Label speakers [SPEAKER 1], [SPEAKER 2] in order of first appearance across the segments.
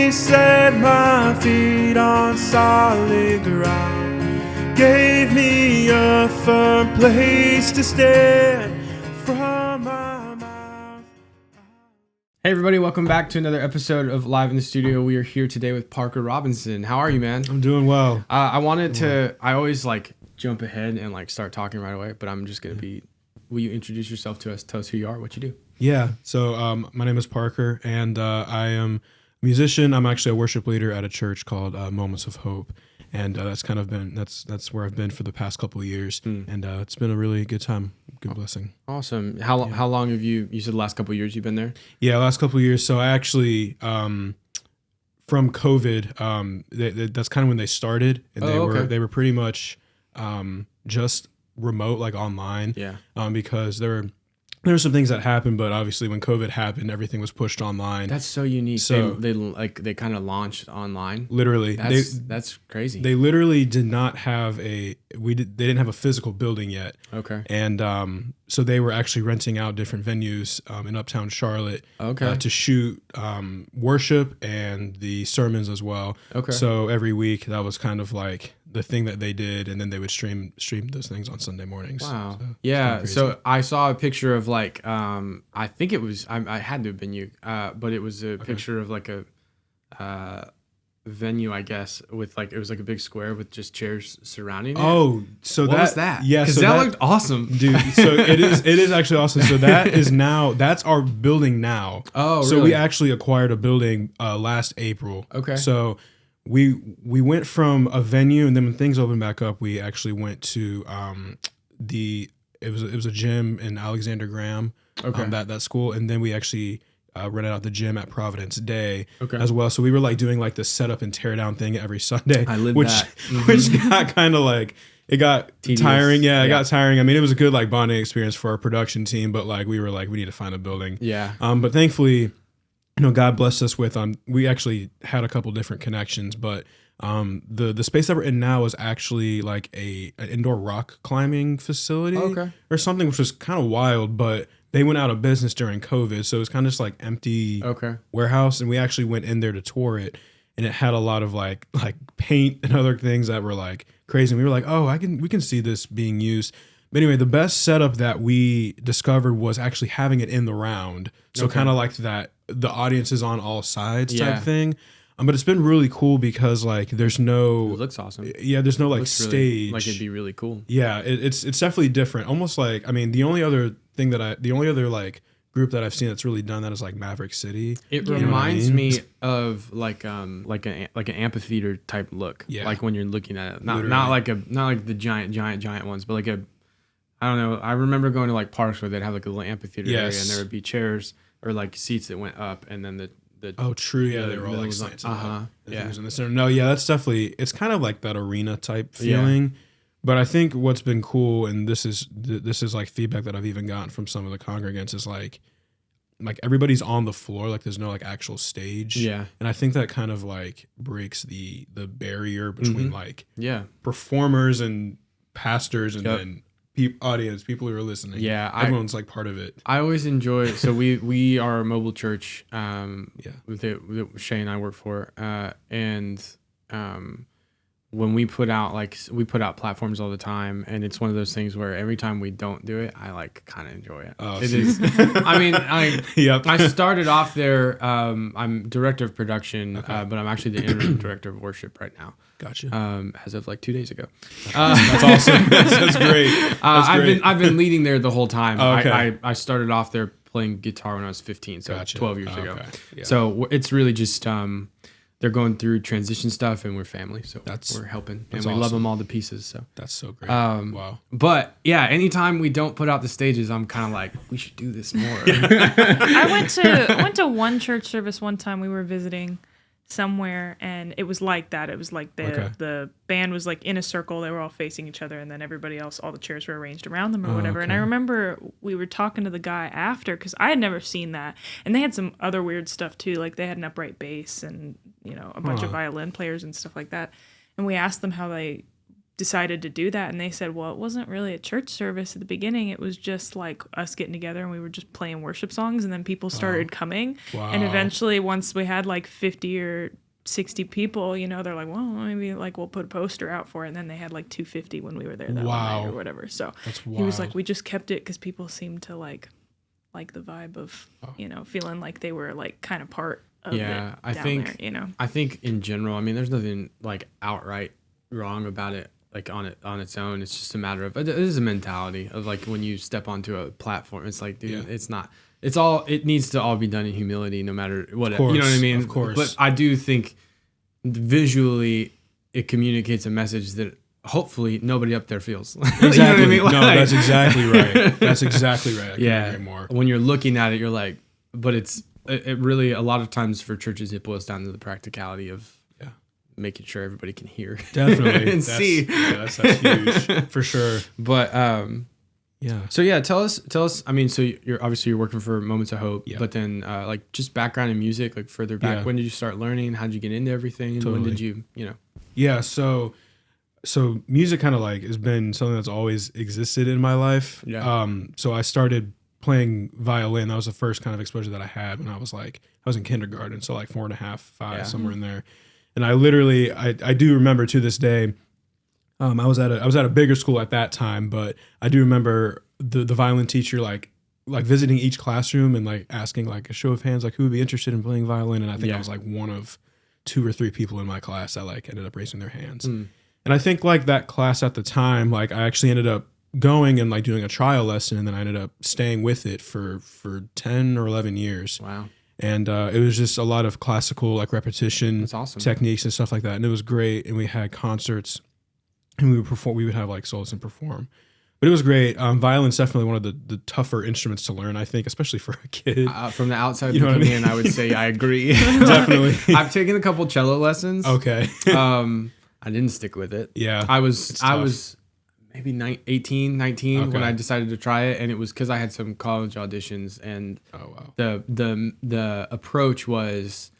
[SPEAKER 1] He set my feet on solid ground, gave me a firm place to stand from my mouth.
[SPEAKER 2] Hey everybody, welcome back to another episode of Live in the Studio. We are here today with Parker Robinson. How are you, man?
[SPEAKER 3] I'm doing well.
[SPEAKER 2] I always jump ahead and start talking right away, but I'm just going to be, will you introduce yourself to us? Tell us who you are, what you do.
[SPEAKER 3] Yeah, so my name is Parker, and I am a musician. I'm actually a worship leader at a church called Moments of Hope, and that's where I've been for the past couple of years, and it's been a really good time, good blessing.
[SPEAKER 2] Awesome. How long have you said the last couple of years you've been there?
[SPEAKER 3] Yeah, last couple of years. So I actually, from COVID, that's kind of when they started, and they were pretty much just remote, like online.
[SPEAKER 2] Yeah.
[SPEAKER 3] Because there were some things that happened, but obviously when COVID happened, everything was pushed online.
[SPEAKER 2] That's so unique.
[SPEAKER 3] So
[SPEAKER 2] they kind of launched online.
[SPEAKER 3] Literally,
[SPEAKER 2] that's crazy.
[SPEAKER 3] They literally did not have they didn't have a physical building yet.
[SPEAKER 2] Okay.
[SPEAKER 3] And so they were actually renting out different venues in Uptown Charlotte.
[SPEAKER 2] Okay.
[SPEAKER 3] To shoot worship and the sermons as well.
[SPEAKER 2] Okay.
[SPEAKER 3] So every week that was kind of like the thing that they did, and then they would stream those things on Sunday mornings.
[SPEAKER 2] Wow.
[SPEAKER 3] So
[SPEAKER 2] yeah. So I saw a picture of I think it was I had to have been you, but it was a picture of a venue, I guess, with it was a big square with just chairs surrounding it.
[SPEAKER 3] Oh, so
[SPEAKER 2] what was that?
[SPEAKER 3] Yeah,
[SPEAKER 2] because
[SPEAKER 3] so
[SPEAKER 2] that looked awesome,
[SPEAKER 3] dude. So it is actually awesome. So that's our building now.
[SPEAKER 2] Oh, really?
[SPEAKER 3] So we actually acquired a building last April.
[SPEAKER 2] Okay.
[SPEAKER 3] So we went from a venue, and then when things opened back up, we actually went to it was a gym in Alexander Graham.
[SPEAKER 2] Okay.
[SPEAKER 3] That school, and then we actually rented out the gym at Providence Day as well. So we were doing the setup and tear down thing every Sunday.
[SPEAKER 2] I lived
[SPEAKER 3] which,
[SPEAKER 2] that.
[SPEAKER 3] Which got kind of it got
[SPEAKER 2] tedious.
[SPEAKER 3] Tiring. Yeah, it got tiring. I mean, it was a good bonding experience for our production team, but we were we need to find a building.
[SPEAKER 2] Yeah.
[SPEAKER 3] But thankfully, God blessed us with we actually had a couple different connections, but the space that we're in now is actually an indoor rock climbing facility or something, which was kind of wild, but they went out of business during COVID, so it was kind of just empty warehouse, and we actually went in there to tour it, and it had a lot of paint and other things that were crazy. And we were oh, we can see this being used. But anyway, the best setup that we discovered was actually having it in the round, so kind of that the audience is on all sides type thing. But it's been really cool because there's no.
[SPEAKER 2] It looks awesome.
[SPEAKER 3] Yeah, there's no stage.
[SPEAKER 2] Really, it'd be really cool.
[SPEAKER 3] Yeah, it's definitely different. Almost the only other group that I've seen that's really done that is Maverick City.
[SPEAKER 2] It reminds me of an amphitheater type look. Yeah. When you're looking at it, not like the giant ones, but I don't know. I remember going to parks where they'd have a little amphitheater area, and there would be chairs or seats that went up, and then the
[SPEAKER 3] oh, true. Yeah, they were all slanted.
[SPEAKER 2] Yeah.
[SPEAKER 3] No, yeah, that's definitely. It's kind of that arena type feeling. Yeah. But I think what's been cool, and this is feedback that I've even gotten from some of the congregants, is everybody's on the floor, there's no actual stage.
[SPEAKER 2] Yeah.
[SPEAKER 3] And I think that kind of breaks the barrier between performers and pastors and then audience, people who are listening.
[SPEAKER 2] Yeah,
[SPEAKER 3] everyone's part of it.
[SPEAKER 2] I always enjoy it. So we are a mobile church. That Shay and I work for, and when we put out platforms all the time, and it's one of those things where every time we don't do it, I kind of enjoy it. Oh, it is. I mean, I started off there. I'm director of production, but I'm actually the interim director of worship right now.
[SPEAKER 3] Gotcha.
[SPEAKER 2] As of 2 days ago.
[SPEAKER 3] That's awesome. That's great.
[SPEAKER 2] I've been leading there the whole time.
[SPEAKER 3] Okay.
[SPEAKER 2] I started off there playing guitar when I was 15, so 12 years ago.
[SPEAKER 3] Yeah.
[SPEAKER 2] So it's really just they're going through transition stuff, and we're family, so we're helping, and we love them all to pieces. So
[SPEAKER 3] that's so great.
[SPEAKER 2] Wow. But yeah, anytime we don't put out the stages, I'm kind of we should do this more.
[SPEAKER 4] I went to one church service one time. We were visiting somewhere, and it was like that. It was the band was in a circle. They were all facing each other, and then everybody else, all the chairs were arranged around them or whatever. And I remember we were talking to the guy after, because I had never seen that, and they had some other weird stuff too. They had an upright bass and a bunch of violin players and stuff like that. And we asked them how they decided to do that, and they said, well, it wasn't really a church service at the beginning. It was just like us getting together and we were just playing worship songs, and then people started coming.
[SPEAKER 3] Wow.
[SPEAKER 4] And eventually, once we had like 50 or 60 people, they're like, well, maybe like we'll put a poster out for it. And then they had like 250 when we were there that one night or whatever. So he was like, we just kept it because people seemed to like the vibe of feeling like they were like kind of part of it down there,
[SPEAKER 2] I think in general, I mean, there's nothing like outright wrong about it, like on its own. It's just a matter of, it is a mentality of like when you step onto a platform, it's like, dude, it needs to all be done in humility, no matter what, you know what I mean?
[SPEAKER 3] Of course.
[SPEAKER 2] But I do think visually it communicates a message that hopefully nobody up there feels.
[SPEAKER 3] Exactly.
[SPEAKER 2] You know what I mean?
[SPEAKER 3] No, that's exactly right. That's exactly right. I couldn't agree more.
[SPEAKER 2] When you're looking at it, you're like, but it really, a lot of times for churches, it boils down to the practicality of making sure everybody can hear.
[SPEAKER 3] Definitely.
[SPEAKER 2] and see.
[SPEAKER 3] Yeah, that's huge for sure.
[SPEAKER 2] But,
[SPEAKER 3] yeah.
[SPEAKER 2] So yeah, tell us. I mean, so you're working for Moments of Hope, but then like just background in music, like further back. When did you start learning? How did you get into everything?
[SPEAKER 3] Totally.
[SPEAKER 2] When did you
[SPEAKER 3] Yeah. So music kind of like has been something that's always existed in my life.
[SPEAKER 2] Yeah.
[SPEAKER 3] So I started playing violin. That was the first kind of exposure that I had when I was in kindergarten. So like 4.5, 5, somewhere in there. And I literally, I do remember to this day. I was at a bigger school at that time, but I do remember the violin teacher like visiting each classroom and like asking like a show of hands, like who would be interested in playing violin. And I think I was like one of 2 or 3 people in my class that like ended up raising their hands. And I think like that class at the time, like I actually ended up going and like doing a trial lesson, and then I ended up staying with it for 10 or 11 years.
[SPEAKER 2] Wow.
[SPEAKER 3] And it was just a lot of classical like repetition techniques and stuff like that. And it was great. And we had concerts. And we would have like soloists and perform. But it was great. Violin's definitely one of the tougher instruments to learn, I think, especially for a kid.
[SPEAKER 2] From the outside looking in, I would say I agree.
[SPEAKER 3] Definitely.
[SPEAKER 2] I've taken a couple cello lessons.
[SPEAKER 3] Okay.
[SPEAKER 2] I didn't stick with it.
[SPEAKER 3] Yeah.
[SPEAKER 2] I was maybe 18, 19 when I decided to try it, and it was because I had some college auditions, and the approach was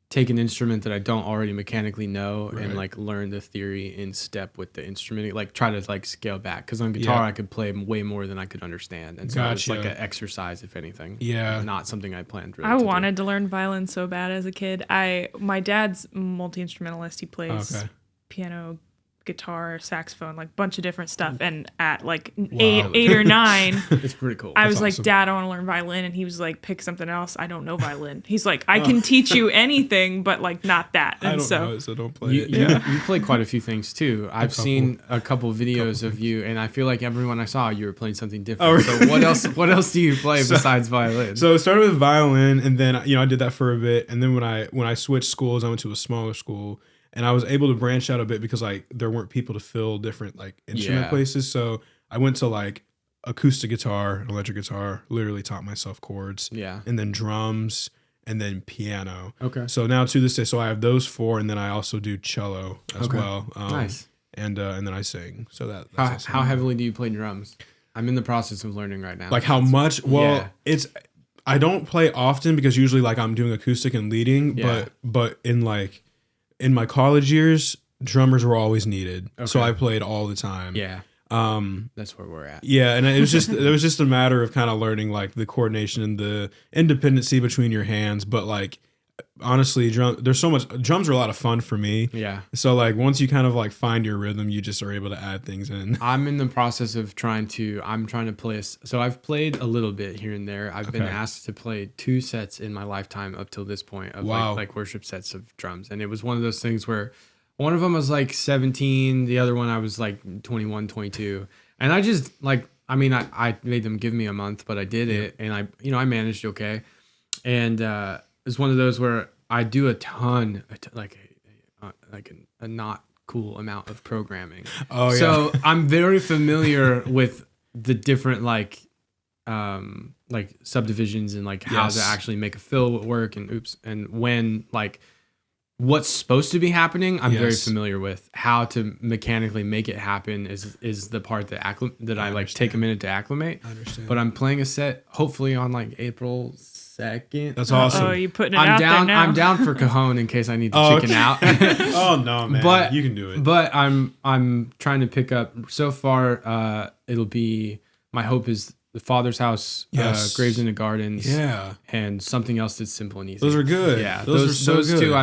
[SPEAKER 2] take an instrument that I don't already mechanically know and like learn the theory in step with the instrument, like try to like scale back, because on guitar I could play way more than I could understand, and so it's like an exercise if anything. Not something I planned really.
[SPEAKER 4] I wanted to learn violin so bad as a kid. My dad's multi-instrumentalist. He plays piano, guitar, saxophone, like a bunch of different stuff. And at like 8 or 9,
[SPEAKER 2] it's pretty cool.
[SPEAKER 4] I was like, Dad, I want to learn violin. And he was like, pick something else. I don't know violin. He's like, I can teach you anything, but like not that. And
[SPEAKER 3] I don't know, so don't play it.
[SPEAKER 2] You play quite a few things too. I've seen a couple videos of you, and I feel like everyone I saw, you were playing something different. So what else do you play besides violin?
[SPEAKER 3] So it started with violin, and then I did that for a bit. And then when I switched schools, I went to a smaller school. And I was able to branch out a bit because like there weren't people to fill different like instrument places. So I went to like acoustic guitar and electric guitar, literally taught myself chords.
[SPEAKER 2] Yeah.
[SPEAKER 3] And then drums and then piano.
[SPEAKER 2] Okay.
[SPEAKER 3] So now to this day, so I have those 4, and then I also do cello as well.
[SPEAKER 2] Nice.
[SPEAKER 3] And then I sing. So that's
[SPEAKER 2] how heavily do you play drums? I'm in the process of learning right now.
[SPEAKER 3] Like how much? Well, I don't play often because usually like I'm doing acoustic and leading, but in my college years, drummers were always needed. Okay. So I played all the time.
[SPEAKER 2] Yeah. That's where we're at.
[SPEAKER 3] Yeah, and it was just a matter of kind of learning like the coordination and the independency between your hands. But like honestly, drums are a lot of fun for me.
[SPEAKER 2] Yeah.
[SPEAKER 3] So like once you kind of like find your rhythm, you just are able to add things in.
[SPEAKER 2] I'm in the process of trying to play. So I've played a little bit here and there. I've been asked to play 2 sets in my lifetime up till this point of like worship sets of drums. And it was one of those things where one of them was like 17. The other one I was like 21, 22. And I just like, I mean, I made them give me a month, but I did it, and I managed okay. And it's one of those where I do a ton, like a not cool amount of programming. Oh yeah. So I'm very familiar with the different like subdivisions and like how to actually make a fill work and when like what's supposed to be happening, I'm very
[SPEAKER 3] Yes.
[SPEAKER 2] familiar with. How to mechanically make it happen is the part that I like take a minute to acclimate.
[SPEAKER 3] I understand.
[SPEAKER 2] But I'm playing a set hopefully on like April 2nd.
[SPEAKER 3] That's awesome.
[SPEAKER 4] Oh, you putting it
[SPEAKER 2] I'm
[SPEAKER 4] out
[SPEAKER 2] down.
[SPEAKER 4] there now.
[SPEAKER 2] I'm down for Cajon in case I need to
[SPEAKER 3] Oh,
[SPEAKER 2] chicken
[SPEAKER 3] okay.
[SPEAKER 2] out.
[SPEAKER 3] Oh no, man!
[SPEAKER 2] But
[SPEAKER 3] you can do it.
[SPEAKER 2] But I'm trying to pick up. So far, it'll be my hope is the Father's House,
[SPEAKER 3] Yes.
[SPEAKER 2] Graves in the Gardens,
[SPEAKER 3] Yeah,
[SPEAKER 2] and something else that's simple and easy.
[SPEAKER 3] those are good.
[SPEAKER 2] Yeah,
[SPEAKER 3] those are so
[SPEAKER 2] those
[SPEAKER 3] good.
[SPEAKER 2] two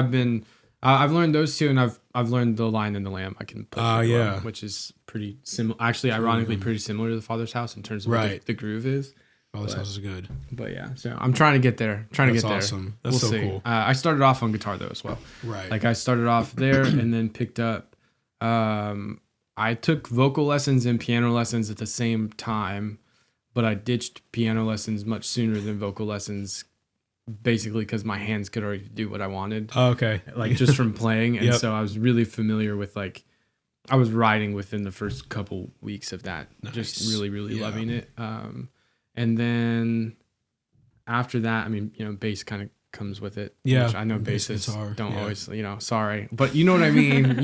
[SPEAKER 2] I've learned those two, and I've learned the Lion and the Lamb. I can play pretty well,
[SPEAKER 3] yeah.
[SPEAKER 2] which is pretty similar. Actually, ironically, pretty similar to the Father's House in terms of what
[SPEAKER 3] Right.
[SPEAKER 2] the groove is.
[SPEAKER 3] Oh, this house is good.
[SPEAKER 2] But yeah, so I'm trying to get there.
[SPEAKER 3] That's awesome. That's so cool.
[SPEAKER 2] I started off on guitar though as well.
[SPEAKER 3] Right.
[SPEAKER 2] Like I started off there and then picked up. I took vocal lessons and piano lessons at the same time, but I ditched piano lessons much sooner than vocal lessons, basically because my hands could already do what I wanted,
[SPEAKER 3] Oh, okay.
[SPEAKER 2] like just from playing. And
[SPEAKER 3] Yep.
[SPEAKER 2] so I was really familiar with like, I was writing within the first couple weeks of that, just
[SPEAKER 3] Nice.
[SPEAKER 2] really
[SPEAKER 3] Yeah.
[SPEAKER 2] loving it. And then after that, I mean, bass kind of comes with it.
[SPEAKER 3] Yeah,
[SPEAKER 2] which I know
[SPEAKER 3] bass
[SPEAKER 2] bassists
[SPEAKER 3] guitar,
[SPEAKER 2] don't
[SPEAKER 3] yeah.
[SPEAKER 2] always, sorry, but you know what I mean.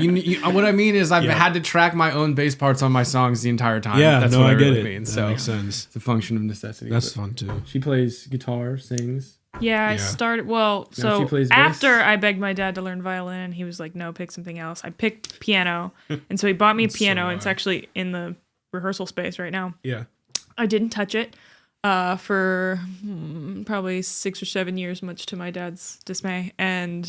[SPEAKER 2] What I mean is I've
[SPEAKER 3] Yeah.
[SPEAKER 2] had to track my own bass parts on my songs the entire time.
[SPEAKER 3] Yeah,
[SPEAKER 2] that's
[SPEAKER 3] no,
[SPEAKER 2] what
[SPEAKER 3] I get
[SPEAKER 2] really
[SPEAKER 3] it.
[SPEAKER 2] mean.
[SPEAKER 3] That
[SPEAKER 2] So
[SPEAKER 3] makes sense.
[SPEAKER 2] it's a function of necessity.
[SPEAKER 3] That's
[SPEAKER 2] but
[SPEAKER 3] fun too.
[SPEAKER 2] she plays guitar, sings.
[SPEAKER 4] Yeah, I
[SPEAKER 3] Yeah.
[SPEAKER 4] started. Well,
[SPEAKER 2] she
[SPEAKER 4] so
[SPEAKER 2] plays bass?
[SPEAKER 4] after I begged my dad to learn violin, and he was like, "No, pick something else." I picked piano, and so he bought me a
[SPEAKER 3] That's so
[SPEAKER 4] piano. And it's
[SPEAKER 3] hard.
[SPEAKER 4] actually in the rehearsal space right now.
[SPEAKER 3] Yeah.
[SPEAKER 4] I didn't touch it for probably 6 or 7 years, much to my dad's dismay, and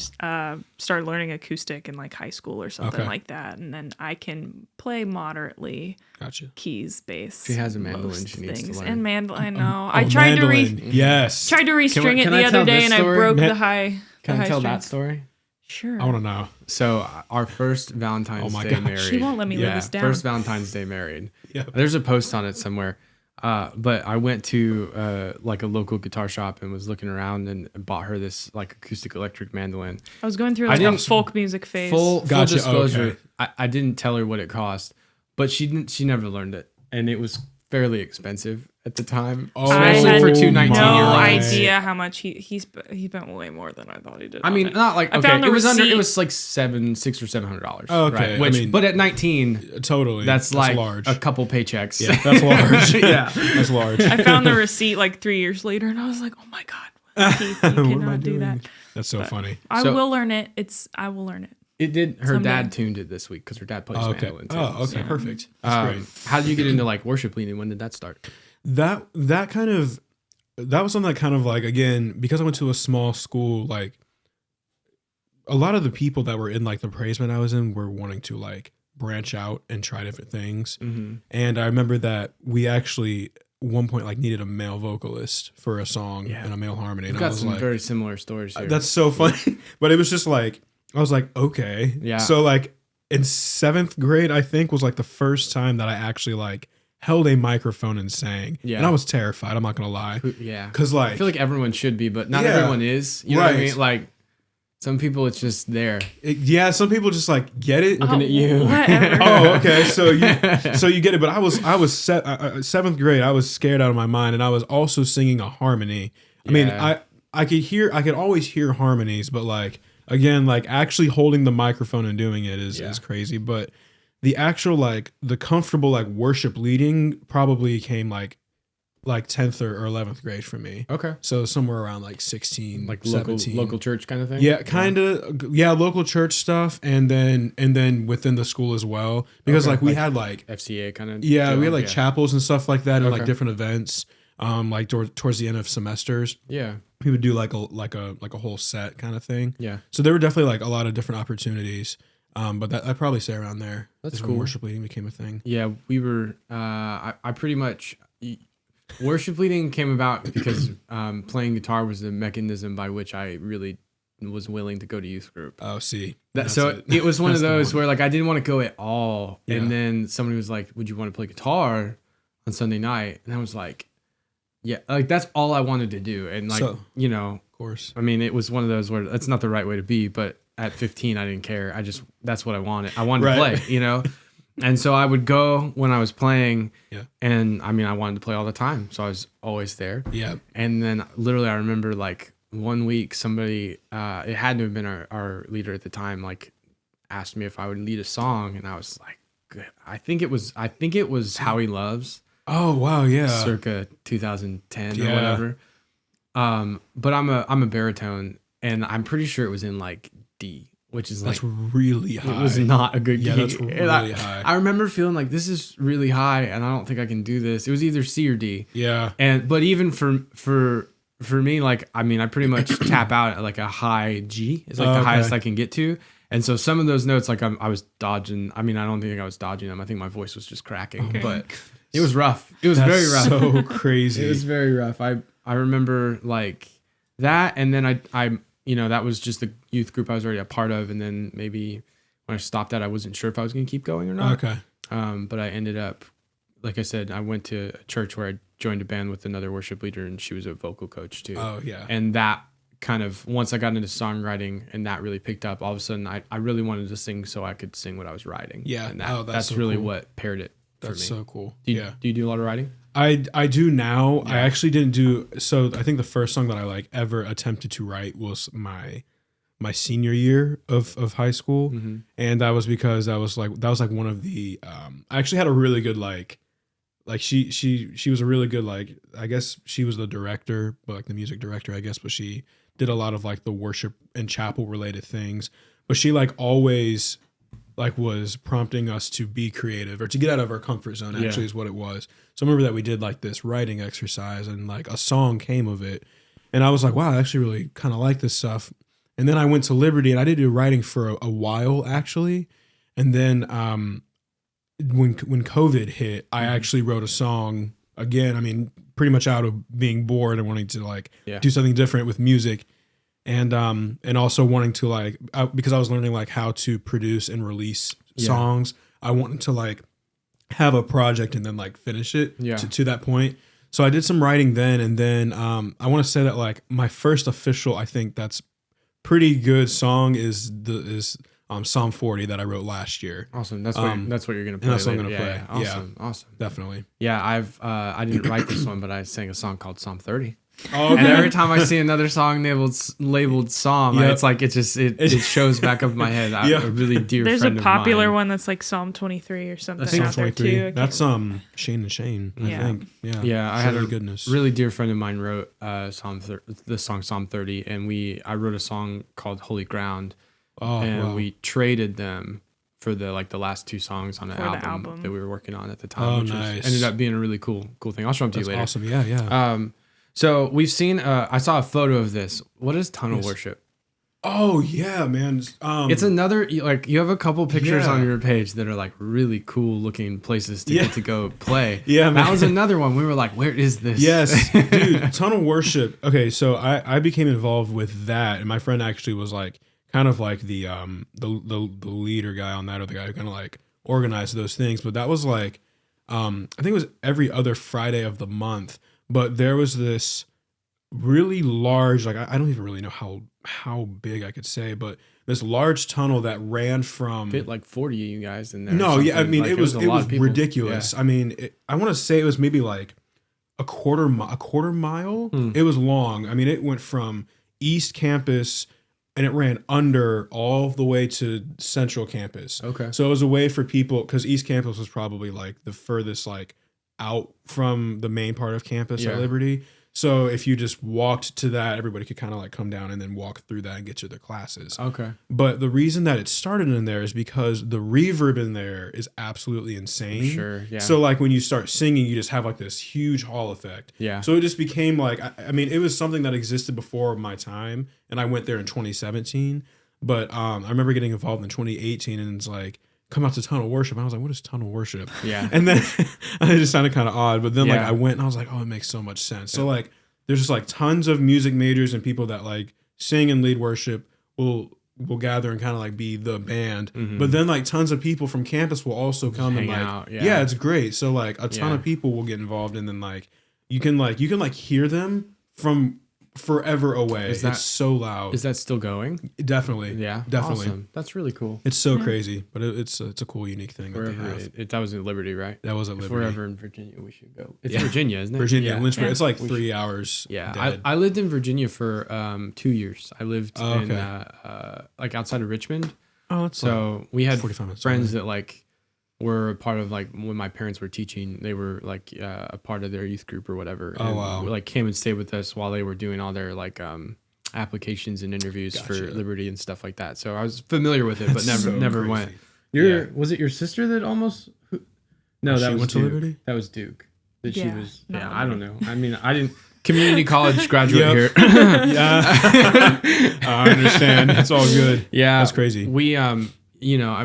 [SPEAKER 4] started learning acoustic in like high school or something
[SPEAKER 3] Okay.
[SPEAKER 4] like that. And then I can play moderately
[SPEAKER 3] Gotcha.
[SPEAKER 4] keys, bass.
[SPEAKER 2] She has a mandolin
[SPEAKER 4] most
[SPEAKER 2] she needs to
[SPEAKER 4] things.
[SPEAKER 2] learn.
[SPEAKER 4] And mandolin. I know.
[SPEAKER 3] Oh,
[SPEAKER 4] I tried
[SPEAKER 3] mandolin. Yes.
[SPEAKER 4] to restring it
[SPEAKER 2] can
[SPEAKER 4] the
[SPEAKER 2] I
[SPEAKER 4] other
[SPEAKER 2] tell
[SPEAKER 4] day,
[SPEAKER 2] this
[SPEAKER 4] and I
[SPEAKER 2] story?
[SPEAKER 4] broke
[SPEAKER 3] Ma-
[SPEAKER 4] the high.
[SPEAKER 2] Can
[SPEAKER 4] the
[SPEAKER 2] I
[SPEAKER 4] high
[SPEAKER 2] tell that
[SPEAKER 4] strings.
[SPEAKER 2] story?
[SPEAKER 4] Sure.
[SPEAKER 3] I want to know.
[SPEAKER 2] So our first Valentine's
[SPEAKER 3] Oh my
[SPEAKER 2] Day
[SPEAKER 3] gosh.
[SPEAKER 2] married.
[SPEAKER 4] She won't let me live this down.
[SPEAKER 2] First Valentine's Day married.
[SPEAKER 3] Yeah.
[SPEAKER 2] There's a post on it somewhere. But I went to like a local guitar shop and was looking around and bought her this like acoustic electric mandolin.
[SPEAKER 4] I was going through
[SPEAKER 2] I
[SPEAKER 4] like a
[SPEAKER 2] didn't-
[SPEAKER 4] folk music phase.
[SPEAKER 2] Full
[SPEAKER 3] Gotcha,
[SPEAKER 2] disclosure,
[SPEAKER 3] okay.
[SPEAKER 2] I didn't tell her what it cost, but she never learned it, and it was fairly expensive at the time,
[SPEAKER 3] Oh,
[SPEAKER 2] especially
[SPEAKER 4] I had
[SPEAKER 2] for two 19-year-olds.
[SPEAKER 4] no
[SPEAKER 3] my.
[SPEAKER 4] idea how much he spent way more than I thought he did.
[SPEAKER 2] I
[SPEAKER 4] on
[SPEAKER 2] mean,
[SPEAKER 4] it.
[SPEAKER 2] not like
[SPEAKER 4] I
[SPEAKER 2] okay,
[SPEAKER 4] found the
[SPEAKER 2] it was
[SPEAKER 4] receipt.
[SPEAKER 2] it was like $600 or $700.
[SPEAKER 3] Oh, okay.
[SPEAKER 2] right?
[SPEAKER 3] I
[SPEAKER 2] Which,
[SPEAKER 3] mean-
[SPEAKER 2] but at 19,
[SPEAKER 3] Totally.
[SPEAKER 2] that's like
[SPEAKER 3] large.
[SPEAKER 2] a couple paychecks.
[SPEAKER 3] Yeah, that's large.
[SPEAKER 2] Yeah.
[SPEAKER 3] That's large.
[SPEAKER 4] I found the receipt like 3 years later, and I was like, "Oh my god, Keith, you
[SPEAKER 3] What am I
[SPEAKER 4] cannot do that."
[SPEAKER 3] doing? That's so funny.
[SPEAKER 4] I
[SPEAKER 2] So-
[SPEAKER 4] will learn it. I will learn it.
[SPEAKER 2] It did. Her
[SPEAKER 4] Someday.
[SPEAKER 2] dad tuned it this week because her dad plays
[SPEAKER 3] Oh, okay.
[SPEAKER 2] mandolin. Too,
[SPEAKER 3] Oh, okay.
[SPEAKER 2] so.
[SPEAKER 3] Perfect. That's great.
[SPEAKER 2] How did you get into like worship leading? When did that start?
[SPEAKER 3] That was something that kind of like, again, because I went to a small school, like a lot of the people that were in like the praise band I was in were wanting to like branch out and try different things.
[SPEAKER 2] Mm-hmm.
[SPEAKER 3] And I remember that we actually at one point like needed a male vocalist for a song
[SPEAKER 2] Yeah.
[SPEAKER 3] and a male harmony.
[SPEAKER 2] We've
[SPEAKER 3] And I
[SPEAKER 2] got
[SPEAKER 3] was
[SPEAKER 2] some
[SPEAKER 3] like,
[SPEAKER 2] very similar stories here.
[SPEAKER 3] that's so funny. But it was just like, I was like, okay.
[SPEAKER 2] Yeah.
[SPEAKER 3] So like in 7th grade, I think was like the first time that I actually like held a microphone and sang.
[SPEAKER 2] Yeah.
[SPEAKER 3] And I was terrified. I'm not going to lie.
[SPEAKER 2] Yeah.
[SPEAKER 3] Cause like,
[SPEAKER 2] I feel like everyone should be, but not
[SPEAKER 3] Yeah.
[SPEAKER 2] everyone is. You know what I
[SPEAKER 3] Right.
[SPEAKER 2] mean? Like some people, it's just there.
[SPEAKER 3] yeah, some people just like get it.
[SPEAKER 2] Looking at you.
[SPEAKER 4] Whatever.
[SPEAKER 3] Oh, okay. So you get it. But I was 7th grade. I was scared out of my mind, and I was also singing a harmony. I mean,
[SPEAKER 2] Yeah.
[SPEAKER 3] I could always hear harmonies, but like again, like actually holding the microphone and doing it is crazy. But the actual like the comfortable like worship leading probably came like 10th or 11th grade for me.
[SPEAKER 2] Okay.
[SPEAKER 3] So somewhere around like 16,
[SPEAKER 2] Like
[SPEAKER 3] 17.
[SPEAKER 2] local church kind of thing.
[SPEAKER 3] Yeah, kind of. Yeah, local church stuff, and then within the school as well, because
[SPEAKER 2] Okay,
[SPEAKER 3] like we
[SPEAKER 2] like
[SPEAKER 3] had like
[SPEAKER 2] FCA kind of.
[SPEAKER 3] we had like chapels and stuff like that, and like
[SPEAKER 2] Okay.
[SPEAKER 3] different events. Like towards the end of semesters,
[SPEAKER 2] Yeah.
[SPEAKER 3] we would do like a whole set kind of thing.
[SPEAKER 2] Yeah.
[SPEAKER 3] So there were definitely like a lot of different opportunities. But that I'd probably say around there.
[SPEAKER 2] That's
[SPEAKER 3] is
[SPEAKER 2] cool.
[SPEAKER 3] when worship leading became a thing.
[SPEAKER 2] Yeah, we were. I pretty much worship leading came about because playing guitar was the mechanism by which I really was willing to go to youth group.
[SPEAKER 3] Oh, see.
[SPEAKER 2] So it was one of
[SPEAKER 3] That's the
[SPEAKER 2] those
[SPEAKER 3] one.
[SPEAKER 2] where like I didn't want to go at all,
[SPEAKER 3] Yeah.
[SPEAKER 2] and then somebody was like, "Would you want to play guitar on Sunday night?" And I was like, "Yeah," like that's all I wanted to do, and like
[SPEAKER 3] So-
[SPEAKER 2] of
[SPEAKER 3] course.
[SPEAKER 2] I mean, it was one of those where that's not the right way to be, but at 15, I didn't care. That's what I wanted. I wanted
[SPEAKER 3] Right.
[SPEAKER 2] to play, And so I would go when I was playing,
[SPEAKER 3] Yeah.
[SPEAKER 2] and I mean, I wanted to play all the time, so I was always there.
[SPEAKER 3] Yeah.
[SPEAKER 2] And then literally, I remember like one week somebody, it had to have been our leader at the time, like asked me if I would lead a song, and I was like, I think it was How He Loves.
[SPEAKER 3] Oh wow, yeah.
[SPEAKER 2] Circa 2010 or whatever. But I'm a baritone, and I'm pretty sure it was in like D, which is
[SPEAKER 3] that's
[SPEAKER 2] like
[SPEAKER 3] really high.
[SPEAKER 2] It was not a good key.
[SPEAKER 3] That's really high.
[SPEAKER 2] I remember feeling like this is really high, and I don't think I can do this. It was either C or D.
[SPEAKER 3] Yeah.
[SPEAKER 2] But even for me, like, I mean, I pretty much tap out at like a high G. It's like the highest I can get to. And so some of those notes, like I was dodging. I mean, I don't think I was dodging them. I think my voice was just cracking. But it was rough. It was very rough.
[SPEAKER 3] So crazy.
[SPEAKER 2] It was very rough. I remember like that, and then I that was just the youth group I was already a part of, and then maybe when I stopped that, I wasn't sure if I was going to keep going or not.
[SPEAKER 3] Okay.
[SPEAKER 2] But I ended up, like I said, I went to a church where I joined a band with another worship leader, and she was a vocal coach too.
[SPEAKER 3] Oh yeah.
[SPEAKER 2] And that kind of, once I got into songwriting and that really picked up, all of a sudden I really wanted to sing so I could sing what I was writing.
[SPEAKER 3] Yeah.
[SPEAKER 2] And
[SPEAKER 3] that's
[SPEAKER 2] that's really
[SPEAKER 3] cool.
[SPEAKER 2] what paired it for me.
[SPEAKER 3] That's so cool.
[SPEAKER 2] Do you do a lot of writing?
[SPEAKER 3] I do now. Yeah. I actually didn't do, so I think the first song that I like ever attempted to write was my senior year of high school.
[SPEAKER 2] Mm-hmm.
[SPEAKER 3] And that was because that was like one of the I actually had a really good like she was a really good, like, I guess she was the director, but like the music director, I guess, but she did a lot of like the worship and chapel related things. But she like always like was prompting us to be creative or to get out of our comfort zone, actually, is what it was. So I remember that we did like this writing exercise, and like a song came of it. And I was like, wow, I actually really kind of like this stuff. And then I went to Liberty, and I did do writing for a while, actually. And then when COVID hit, I actually wrote a song again. I mean, pretty much out of being bored and wanting to like do something different with music, and also wanting to like, because I was learning like how to produce and release songs. I wanted to like have a project and then like finish it to that point. So I did some writing then, and then I want to say that like my first official, I think that's pretty good song is Psalm 40 that I wrote last year.
[SPEAKER 2] Awesome. That's what you're gonna play.
[SPEAKER 3] And that's what I'm
[SPEAKER 2] later.
[SPEAKER 3] gonna play.
[SPEAKER 2] Awesome. Awesome.
[SPEAKER 3] Definitely.
[SPEAKER 2] Yeah, I didn't write this one, but I sang a song called Psalm 30.
[SPEAKER 3] Oh, okay.
[SPEAKER 2] And every time I see another song labeled Psalm, it's like it shows back up in my head. A really dear
[SPEAKER 4] There's
[SPEAKER 2] friend
[SPEAKER 4] a
[SPEAKER 2] of
[SPEAKER 4] popular
[SPEAKER 2] mine.
[SPEAKER 4] one that's like Psalm 23 or something.
[SPEAKER 3] I think
[SPEAKER 4] out there
[SPEAKER 3] 23.
[SPEAKER 4] too.
[SPEAKER 3] That's Shane and Shane, I think. Yeah.
[SPEAKER 2] Yeah, I
[SPEAKER 3] had
[SPEAKER 2] had a
[SPEAKER 3] goodness.
[SPEAKER 2] really dear friend of mine wrote the song Psalm 30, and I wrote a song called Holy Ground. We traded them for the last two songs on the album that we were working on at the time, which ended up being a really cool thing. I'll show them to you later.
[SPEAKER 3] Awesome. Yeah.
[SPEAKER 2] So we've seen. I saw a photo of this. What is tunnel worship?
[SPEAKER 3] Oh yeah, man.
[SPEAKER 2] It's another, like, you have a couple pictures on your page that are like really cool looking places to get to go play.
[SPEAKER 3] Yeah, man.
[SPEAKER 2] That was another one. We were like, where is this?
[SPEAKER 3] Yes, dude. Tunnel worship. Okay, so I became involved with that, and my friend actually was like kind of like the leader guy on that, or the guy who kind of like organized those things. But that was like I think it was every other Friday of the month. But there was this really large, like I don't even really know how big I could say, but this large tunnel that ran from
[SPEAKER 2] fit like 40 of you guys in there.
[SPEAKER 3] No, yeah, I mean
[SPEAKER 2] like,
[SPEAKER 3] it was ridiculous.
[SPEAKER 2] Yeah.
[SPEAKER 3] I mean, I want to say it was maybe like a quarter mile. It was long. I mean, it went from East Campus and it ran under all the way to Central Campus.
[SPEAKER 2] Okay.
[SPEAKER 3] So it was a way for people, because East Campus was probably like the furthest like out from the main part of campus at Liberty. So if you just walked to that, everybody could kind of like come down and then walk through that and get to their classes.
[SPEAKER 2] Okay.
[SPEAKER 3] But the reason that it started in there is because the reverb in there is absolutely insane.
[SPEAKER 2] Sure. Yeah.
[SPEAKER 3] So like when you start singing, you just have like this huge hall effect.
[SPEAKER 2] Yeah.
[SPEAKER 3] So it just became like, I mean, it was something that existed before my time, and I went there in 2017. But I remember getting involved in 2018, and it's like, come out to tunnel worship. And I was like, what is tunnel worship?
[SPEAKER 2] Yeah.
[SPEAKER 3] And then it just sounded kind of odd. But then like I went and I was like, oh, it makes so much sense. So like there's just like tons of music majors and people that like sing and lead worship will gather and kind of like be the band. Mm-hmm. But then like tons of people from campus will also come and like
[SPEAKER 2] out,
[SPEAKER 3] it's great. So like a ton of people will get involved, and then like you can hear them from forever away. It's so loud.
[SPEAKER 2] Is that still going?
[SPEAKER 3] Definitely.
[SPEAKER 2] Yeah.
[SPEAKER 3] Definitely.
[SPEAKER 2] Awesome. That's really cool.
[SPEAKER 3] It's so crazy, but it's a cool, unique thing that they have.
[SPEAKER 2] That was at Liberty, right?
[SPEAKER 3] That was at Liberty.
[SPEAKER 2] If we're ever in Virginia, we should go. It's Virginia, isn't it?
[SPEAKER 3] Virginia, Lynchburg. It's like 3 hours.
[SPEAKER 2] Yeah. I lived in Virginia for 2 years. I lived in like outside of Richmond.
[SPEAKER 3] Oh, that's
[SPEAKER 2] so we had
[SPEAKER 3] 45 minutes
[SPEAKER 2] friends that like were a part of like when my parents were teaching, they were like a part of their youth group or whatever.
[SPEAKER 3] Oh, wow.
[SPEAKER 2] Like came and stayed with us while they were doing all their like applications and interviews for Liberty and stuff like that. So I was familiar with it, but never went. Was it your sister that almost? No, that was
[SPEAKER 3] went
[SPEAKER 2] Duke.
[SPEAKER 3] to Liberty.
[SPEAKER 2] That was Duke. That she was.
[SPEAKER 4] Yeah,
[SPEAKER 2] I don't know. I mean, I didn't. Community college graduate here.
[SPEAKER 3] Yeah, I understand. It's all good.
[SPEAKER 2] Yeah,
[SPEAKER 3] that's crazy.
[SPEAKER 2] We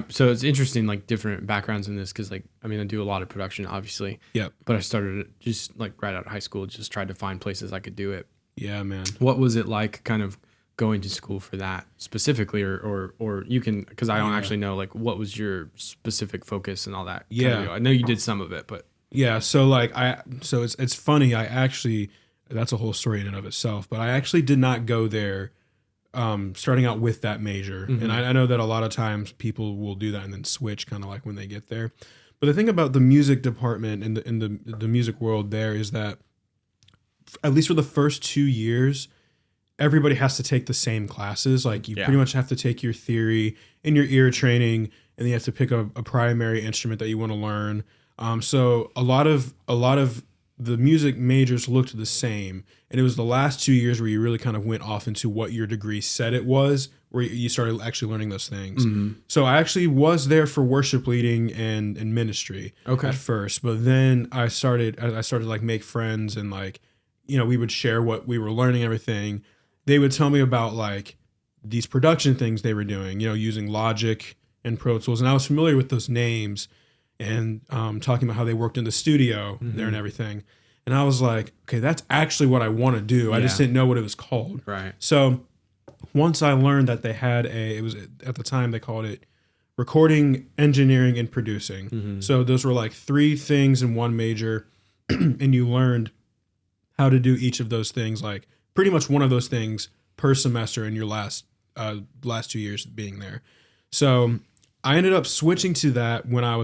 [SPEAKER 2] so it's interesting, like different backgrounds in this, because like I mean I do a lot of production, obviously.
[SPEAKER 3] Yep.
[SPEAKER 2] But I started just like right out of high school, just tried to find places I could do it.
[SPEAKER 3] Yeah, man.
[SPEAKER 2] What was it like, kind of going to school for that specifically, or you can, because I don't actually know, like what was your specific focus and all that?
[SPEAKER 3] Yeah,
[SPEAKER 2] I know you did some of it, but
[SPEAKER 3] yeah. So like it's funny. I actually, that's a whole story in and of itself. But I actually did not go there. Starting out with that major. And I know that a lot of times people will do that and then switch kind of like when they get there. But the thing about the music department and the music world there is that at least for the first 2 years, everybody has to take the same classes. Like you pretty much have to take your theory and your ear training, and then you have to pick a primary instrument that you want to learn. So a lot of the music majors looked the same, and it was the last 2 years where you really kind of went off into what your degree said it was, where you started actually learning those things. So I actually was there for worship leading and ministry at first, but then I started to like make friends, and like, you know, we would share what we were learning, everything. They would tell me about like these production things they were doing, you know, using Logic and Pro Tools, and I was familiar with those names. And talking about how they worked in the studio there and everything. And I was like, okay, that's actually what I want to do. I just didn't know what it was called.
[SPEAKER 2] Right.
[SPEAKER 3] So once I learned that they had it was at the time they called it recording, engineering, and producing. So those were like 3 things in one major. And you learned how to do each of those things, like pretty much one of those things per semester in your last 2 years being there. So I ended up switching to that when I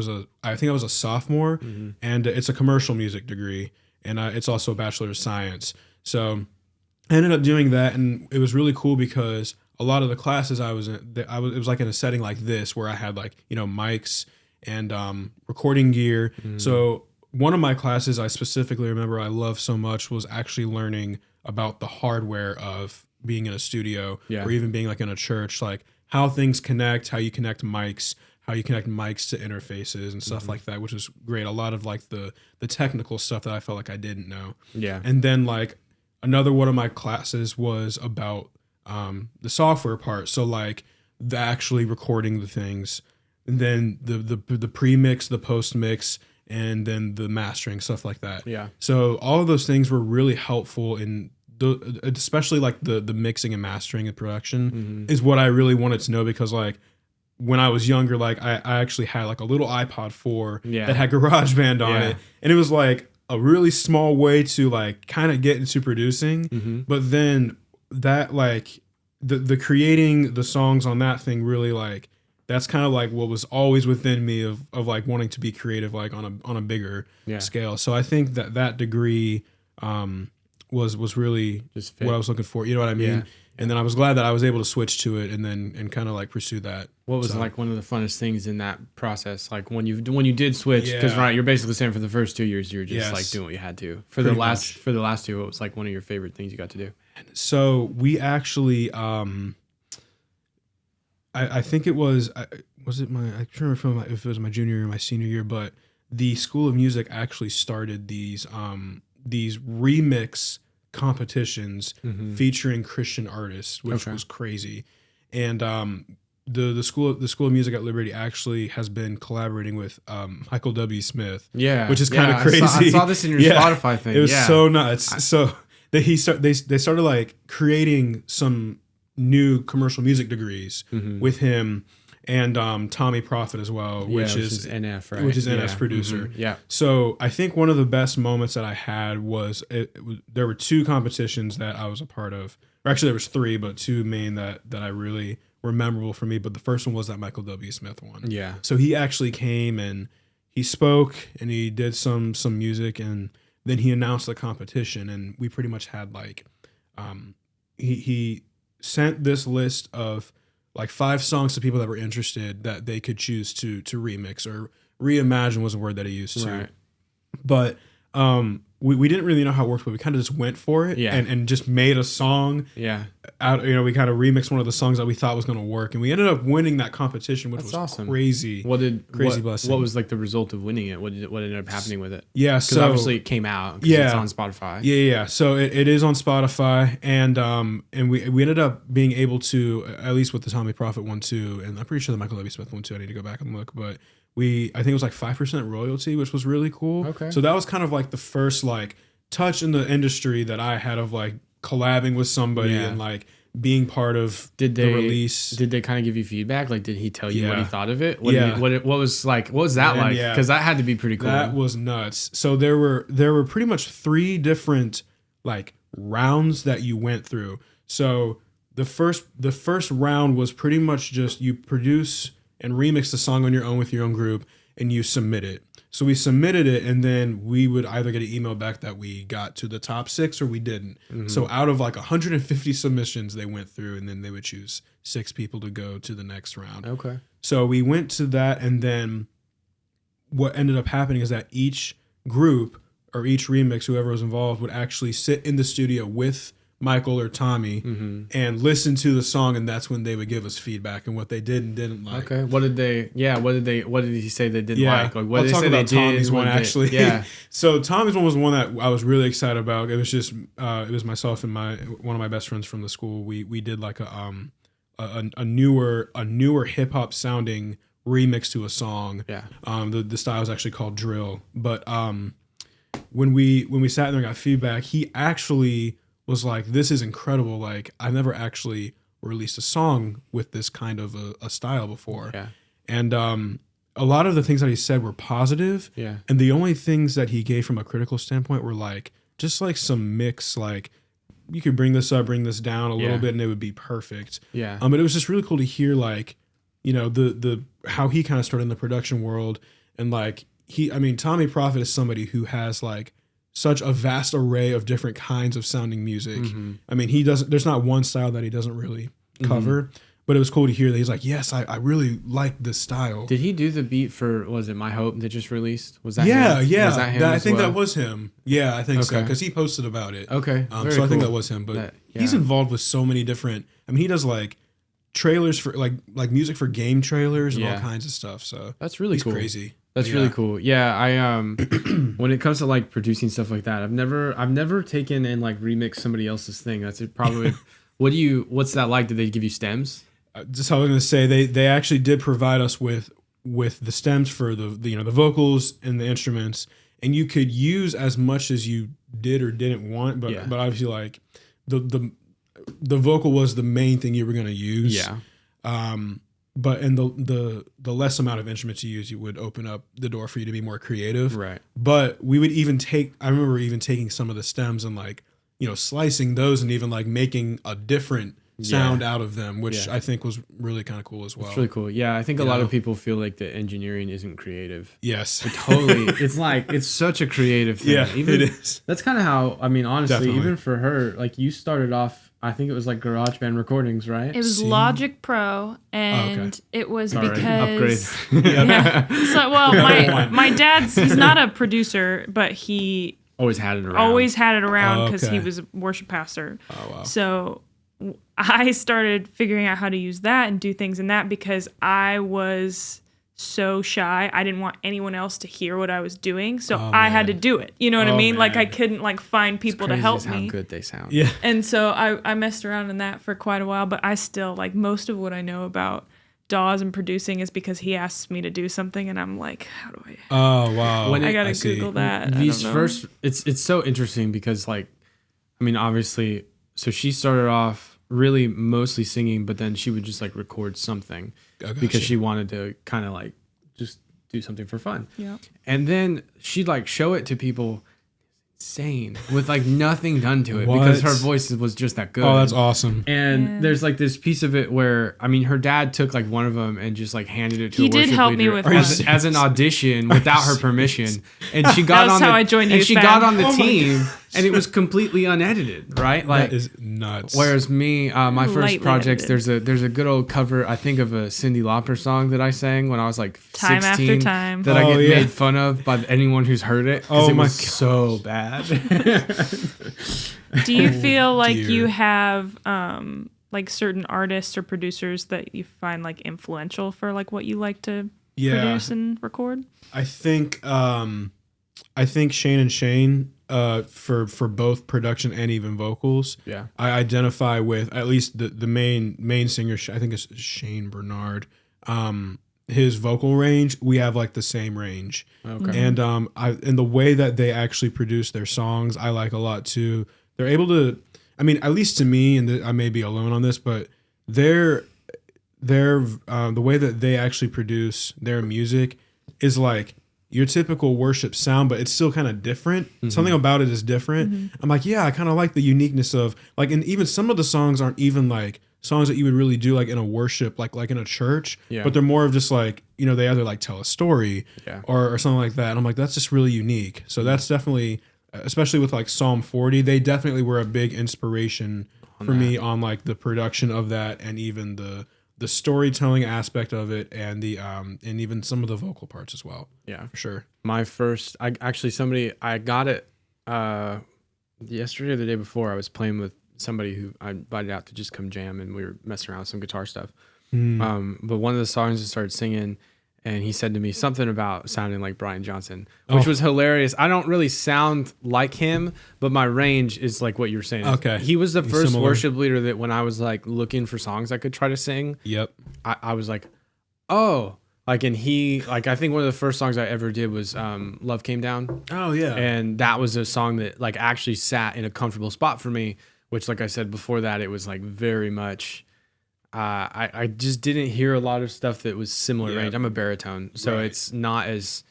[SPEAKER 3] think I was a sophomore, and it's a commercial music degree, and it's also a Bachelor of Science. So I ended up doing that, and it was really cool because a lot of the classes I was in, it was like in a setting like this where I had like, you know, mics and recording gear. So one of my classes I specifically remember I loved so much was actually learning about the hardware of being in a studio or even being like in a church, like how things connect, how you connect mics, how you connect mics to interfaces and stuff like that, which is great. A lot of like the technical stuff that I felt like I didn't know. Yeah. And then like another one of my classes was about the software part. So like the actually recording the things, and then the pre-mix, the post-mix, and then the mastering, stuff like that. Yeah. So all of those things were really helpful in especially like the mixing and mastering and production is what I really wanted to know, because like when I was younger, like I actually had like a little iPod 4 that had GarageBand on it, and it was like a really small way to like kind of get into producing. But then that like the creating the songs on that thing really like, that's kind of like what was always within me of like wanting to be creative like on a bigger scale. So I think that degree was really just what I was looking for. You know what I mean? Yeah. And then I was glad that I was able to switch to it and kind of like pursue that.
[SPEAKER 2] What was like one of the funnest things in that process? Like when you did switch, because right, you're basically saying for the first 2 years you were just like doing what you had to. For the last 2, what was like one of your favorite things you got to do?
[SPEAKER 3] So we actually, I think it was it my, I can't remember if it was my junior or my senior year, but the School of Music actually started these remix competitions featuring Christian artists, which was crazy. And the School of Music at Liberty actually has been collaborating with Michael W. Smith, which is kind of crazy.
[SPEAKER 2] I saw this in your Spotify thing.
[SPEAKER 3] It was so nuts. So they started like creating some new commercial music degrees with him. and Tommy Prophet as well, which is
[SPEAKER 2] NF, right?
[SPEAKER 3] Which is NF's producer.
[SPEAKER 2] Mm-hmm. Yeah.
[SPEAKER 3] So I think one of the best moments that I had was there were 2 competitions that I was a part of. Or actually, there was 3, but 2 main that I really were memorable for me. But the first one was that Michael W. Smith one.
[SPEAKER 2] Yeah.
[SPEAKER 3] So he actually came and he spoke and he did some music, and then he announced the competition, and we pretty much had like he sent this list of like 5 songs to people that were interested that they could choose to remix, or reimagine was a word that he used too.
[SPEAKER 2] Right.
[SPEAKER 3] But we didn't really know how it worked, but we kind of just went for it, and just made a song.
[SPEAKER 2] Yeah.
[SPEAKER 3] Out, we kind of remixed one of the songs that we thought was going to work, and we ended up winning that competition, which was
[SPEAKER 2] awesome.
[SPEAKER 3] Crazy.
[SPEAKER 2] Crazy
[SPEAKER 3] blessing.
[SPEAKER 2] What was like the result of winning it? What ended up happening with it?
[SPEAKER 3] Yeah,
[SPEAKER 2] because
[SPEAKER 3] so
[SPEAKER 2] obviously it came out. It's on Spotify.
[SPEAKER 3] Yeah. So it is on Spotify, and we ended up being able to, at least with the Tommy Prophet one too, and I'm pretty sure the Michael W. Smith one too. I need to go back and look, but I think it was like 5% royalty, which was really cool.
[SPEAKER 2] Okay.
[SPEAKER 3] So that was kind of like the first like touch in the industry that I had of like collabing with somebody and like being part of the release.
[SPEAKER 2] Did they kind of give you feedback? Like, did he tell you what he thought of it? What was that like?
[SPEAKER 3] Yeah.
[SPEAKER 2] Because that had to be pretty cool.
[SPEAKER 3] That was nuts. So there were pretty much 3 different like rounds that you went through. So the first round was pretty much just you produce and remix the song on your own with your own group, and you submit it. So we submitted it, and then we would either get an email back that we got to the top 6 or we didn't. Mm-hmm. So out of like 150 submissions they went through, and then they would choose 6 people to go to the next round.
[SPEAKER 2] Okay.
[SPEAKER 3] So we went to that, and then what ended up happening is that each group or each remix, whoever was involved, would actually sit in the studio with Michael or Tommy and listen to the song, and that's when they would give us feedback and what they did and didn't like.
[SPEAKER 2] Okay. What did he say they didn't like? Like, what
[SPEAKER 3] I'll
[SPEAKER 2] did they
[SPEAKER 3] talk
[SPEAKER 2] say
[SPEAKER 3] about
[SPEAKER 2] they
[SPEAKER 3] Tommy's
[SPEAKER 2] did?
[SPEAKER 3] one actually.
[SPEAKER 2] Yeah. So
[SPEAKER 3] Tommy's one was one that I was really excited about. It was just it was myself and one of my best friends from the school. We did like a newer hip hop sounding remix to a song.
[SPEAKER 2] Yeah.
[SPEAKER 3] The style is actually called drill. But when we sat there and got feedback, he actually was like, "This is incredible. Like, I've never actually released a song with this kind of a style before."
[SPEAKER 2] Yeah.
[SPEAKER 3] And a lot of the things that he said were positive.
[SPEAKER 2] Yeah.
[SPEAKER 3] And the only things that he gave from a critical standpoint were like just like some mix, like you could bring this up, bring this down a little bit, and it would be perfect.
[SPEAKER 2] Yeah.
[SPEAKER 3] But it was just really cool to hear like, the how he kind of started in the production world, and like Tommy Prophet is somebody who has like such a vast array of different kinds of sounding music. Mm-hmm. There's not one style that he doesn't really cover, but it was cool to hear that he's like, yes, I really like this style.
[SPEAKER 2] Did he do the beat for, was it My Hope that just released? Was that
[SPEAKER 3] him?
[SPEAKER 2] Yeah. Was that him
[SPEAKER 3] I think that was him. Yeah, I think so, because he posted about it.
[SPEAKER 2] Okay.
[SPEAKER 3] So I think that was him, but he's involved with so many different, he does like trailers for like music for game trailers and all kinds of stuff. So
[SPEAKER 2] that's really cool.
[SPEAKER 3] Crazy.
[SPEAKER 2] That's really cool. Yeah, I when it comes to like producing stuff like that, I've never taken and like remixed somebody else's thing. That's it probably. What's that like? Did they give you stems?
[SPEAKER 3] Just how I was gonna say, they actually did provide us with the stems for the vocals and the instruments, and you could use as much as you did or didn't want, but obviously like the vocal was the main thing you were gonna use.
[SPEAKER 2] Yeah.
[SPEAKER 3] But in the less amount of instruments you use, you would open up the door for you to be more creative.
[SPEAKER 2] Right.
[SPEAKER 3] But we would I remember even taking some of the stems and like, slicing those and even like making a different sound out of them, which I think was really kind of cool as well.
[SPEAKER 2] It's really cool. Yeah, I think a lot of people feel like the engineering isn't creative.
[SPEAKER 3] Yes.
[SPEAKER 2] But totally. It's such a creative thing.
[SPEAKER 3] Yeah, it is.
[SPEAKER 2] That's kind of how, honestly,
[SPEAKER 3] Definitely.
[SPEAKER 2] even for her, like you started off, I think it was like GarageBand recordings, right?
[SPEAKER 4] It was Logic Pro, and it was because
[SPEAKER 2] upgrade.
[SPEAKER 4] Yeah. So, well, my dad's, he's not a producer, but he
[SPEAKER 2] always had it around.
[SPEAKER 4] Because he was a worship pastor.
[SPEAKER 3] Oh wow.
[SPEAKER 4] So I started figuring out how to use that and do things in that because I was so shy. I didn't want anyone else to hear what I was doing, so I had to do it. You know what I mean?
[SPEAKER 3] Man.
[SPEAKER 4] Like I couldn't like find people to help me.
[SPEAKER 2] How good they sound.
[SPEAKER 3] Yeah.
[SPEAKER 4] And so I messed around in that for quite a while, but I still like most of what I know about DAWs and producing is because he asks me to do something and I'm like, how do I?
[SPEAKER 3] Oh wow.
[SPEAKER 4] I gotta Google that.
[SPEAKER 2] These first, it's so interesting because like, obviously, so she started off really mostly singing, but then she would just like record something because she wanted to kind of like just do something for fun.
[SPEAKER 4] Yeah.
[SPEAKER 2] And then she'd like show it to people insane with like nothing done to it
[SPEAKER 3] What?
[SPEAKER 2] because her voice was just that good.
[SPEAKER 3] Oh, that's awesome.
[SPEAKER 2] And there's like this piece of it where, I mean, her dad took like one of them and just like handed it to
[SPEAKER 4] He
[SPEAKER 2] a
[SPEAKER 4] did
[SPEAKER 2] worship
[SPEAKER 4] help me
[SPEAKER 2] leader
[SPEAKER 4] with
[SPEAKER 2] as an audition without her permission. And she got
[SPEAKER 4] That was
[SPEAKER 2] on
[SPEAKER 4] how
[SPEAKER 2] the,
[SPEAKER 4] I joined
[SPEAKER 2] and
[SPEAKER 4] Youth
[SPEAKER 2] she
[SPEAKER 4] Band.
[SPEAKER 2] got on the team and it was completely unedited, right? Like
[SPEAKER 3] That is nuts.
[SPEAKER 2] Whereas me, my first
[SPEAKER 4] Lightly
[SPEAKER 2] projects,
[SPEAKER 4] edited.
[SPEAKER 2] there's a good old cover, I think, of a Cyndi Lauper song that I sang when I was like
[SPEAKER 4] Time
[SPEAKER 2] 16
[SPEAKER 4] after time.
[SPEAKER 2] that I
[SPEAKER 3] Oh,
[SPEAKER 2] get
[SPEAKER 3] yeah.
[SPEAKER 2] made fun of by anyone who's heard it because
[SPEAKER 3] Oh
[SPEAKER 2] it
[SPEAKER 3] my
[SPEAKER 2] was
[SPEAKER 3] God.
[SPEAKER 2] so bad.
[SPEAKER 4] Do you feel like
[SPEAKER 3] dear.
[SPEAKER 4] you have like certain artists or producers that you find like influential for like what you like to produce and record?
[SPEAKER 3] I think Shane and Shane for both production and even vocals.
[SPEAKER 2] Yeah.
[SPEAKER 3] I identify with at least the main singer. I think it's Shane Bernard. His vocal range, we have like the same range.
[SPEAKER 2] Okay.
[SPEAKER 3] And and the way that they actually produce their songs, I like a lot too. They're able to, I mean, at least to me, and I may be alone on this, but the way that they actually produce their music is like your typical worship sound, but it's still kind of different. Something about it is different. I'm like, yeah, I kind of like the uniqueness of like, and even some of the songs aren't even like songs that you would really do like in a worship, like in a church,
[SPEAKER 2] Yeah.
[SPEAKER 3] but they're more of just like, you know, they either like tell a story
[SPEAKER 2] Yeah.
[SPEAKER 3] or something like that. And I'm like, that's just really unique. So that's definitely, especially with like Psalm 40, they definitely were a big inspiration for me on like the production of that and even the storytelling aspect of it and the and even some of the vocal parts as well.
[SPEAKER 2] Yeah.
[SPEAKER 3] For sure.
[SPEAKER 2] My first, I got it yesterday or the day before. I was playing with somebody who I invited out to just come jam, and we were messing around with some guitar stuff. But one of the songs I started singing, and he said to me something about sounding like Brian Johnson, which was hilarious. I don't really sound like him, but my range is like what you were saying.
[SPEAKER 3] Okay.
[SPEAKER 2] He was the first
[SPEAKER 3] Similar.
[SPEAKER 2] worship leader that when I was like looking for songs I could try to sing,
[SPEAKER 3] Yep.
[SPEAKER 2] I was like, oh, like, and he, like, I think one of the first songs I ever did was Love Came Down.
[SPEAKER 3] Oh yeah.
[SPEAKER 2] And that was a song that like actually sat in a comfortable spot for me, which like I said before that, it was like very much, I just didn't hear a lot of stuff that was similar range. I'm a baritone, so it's not as,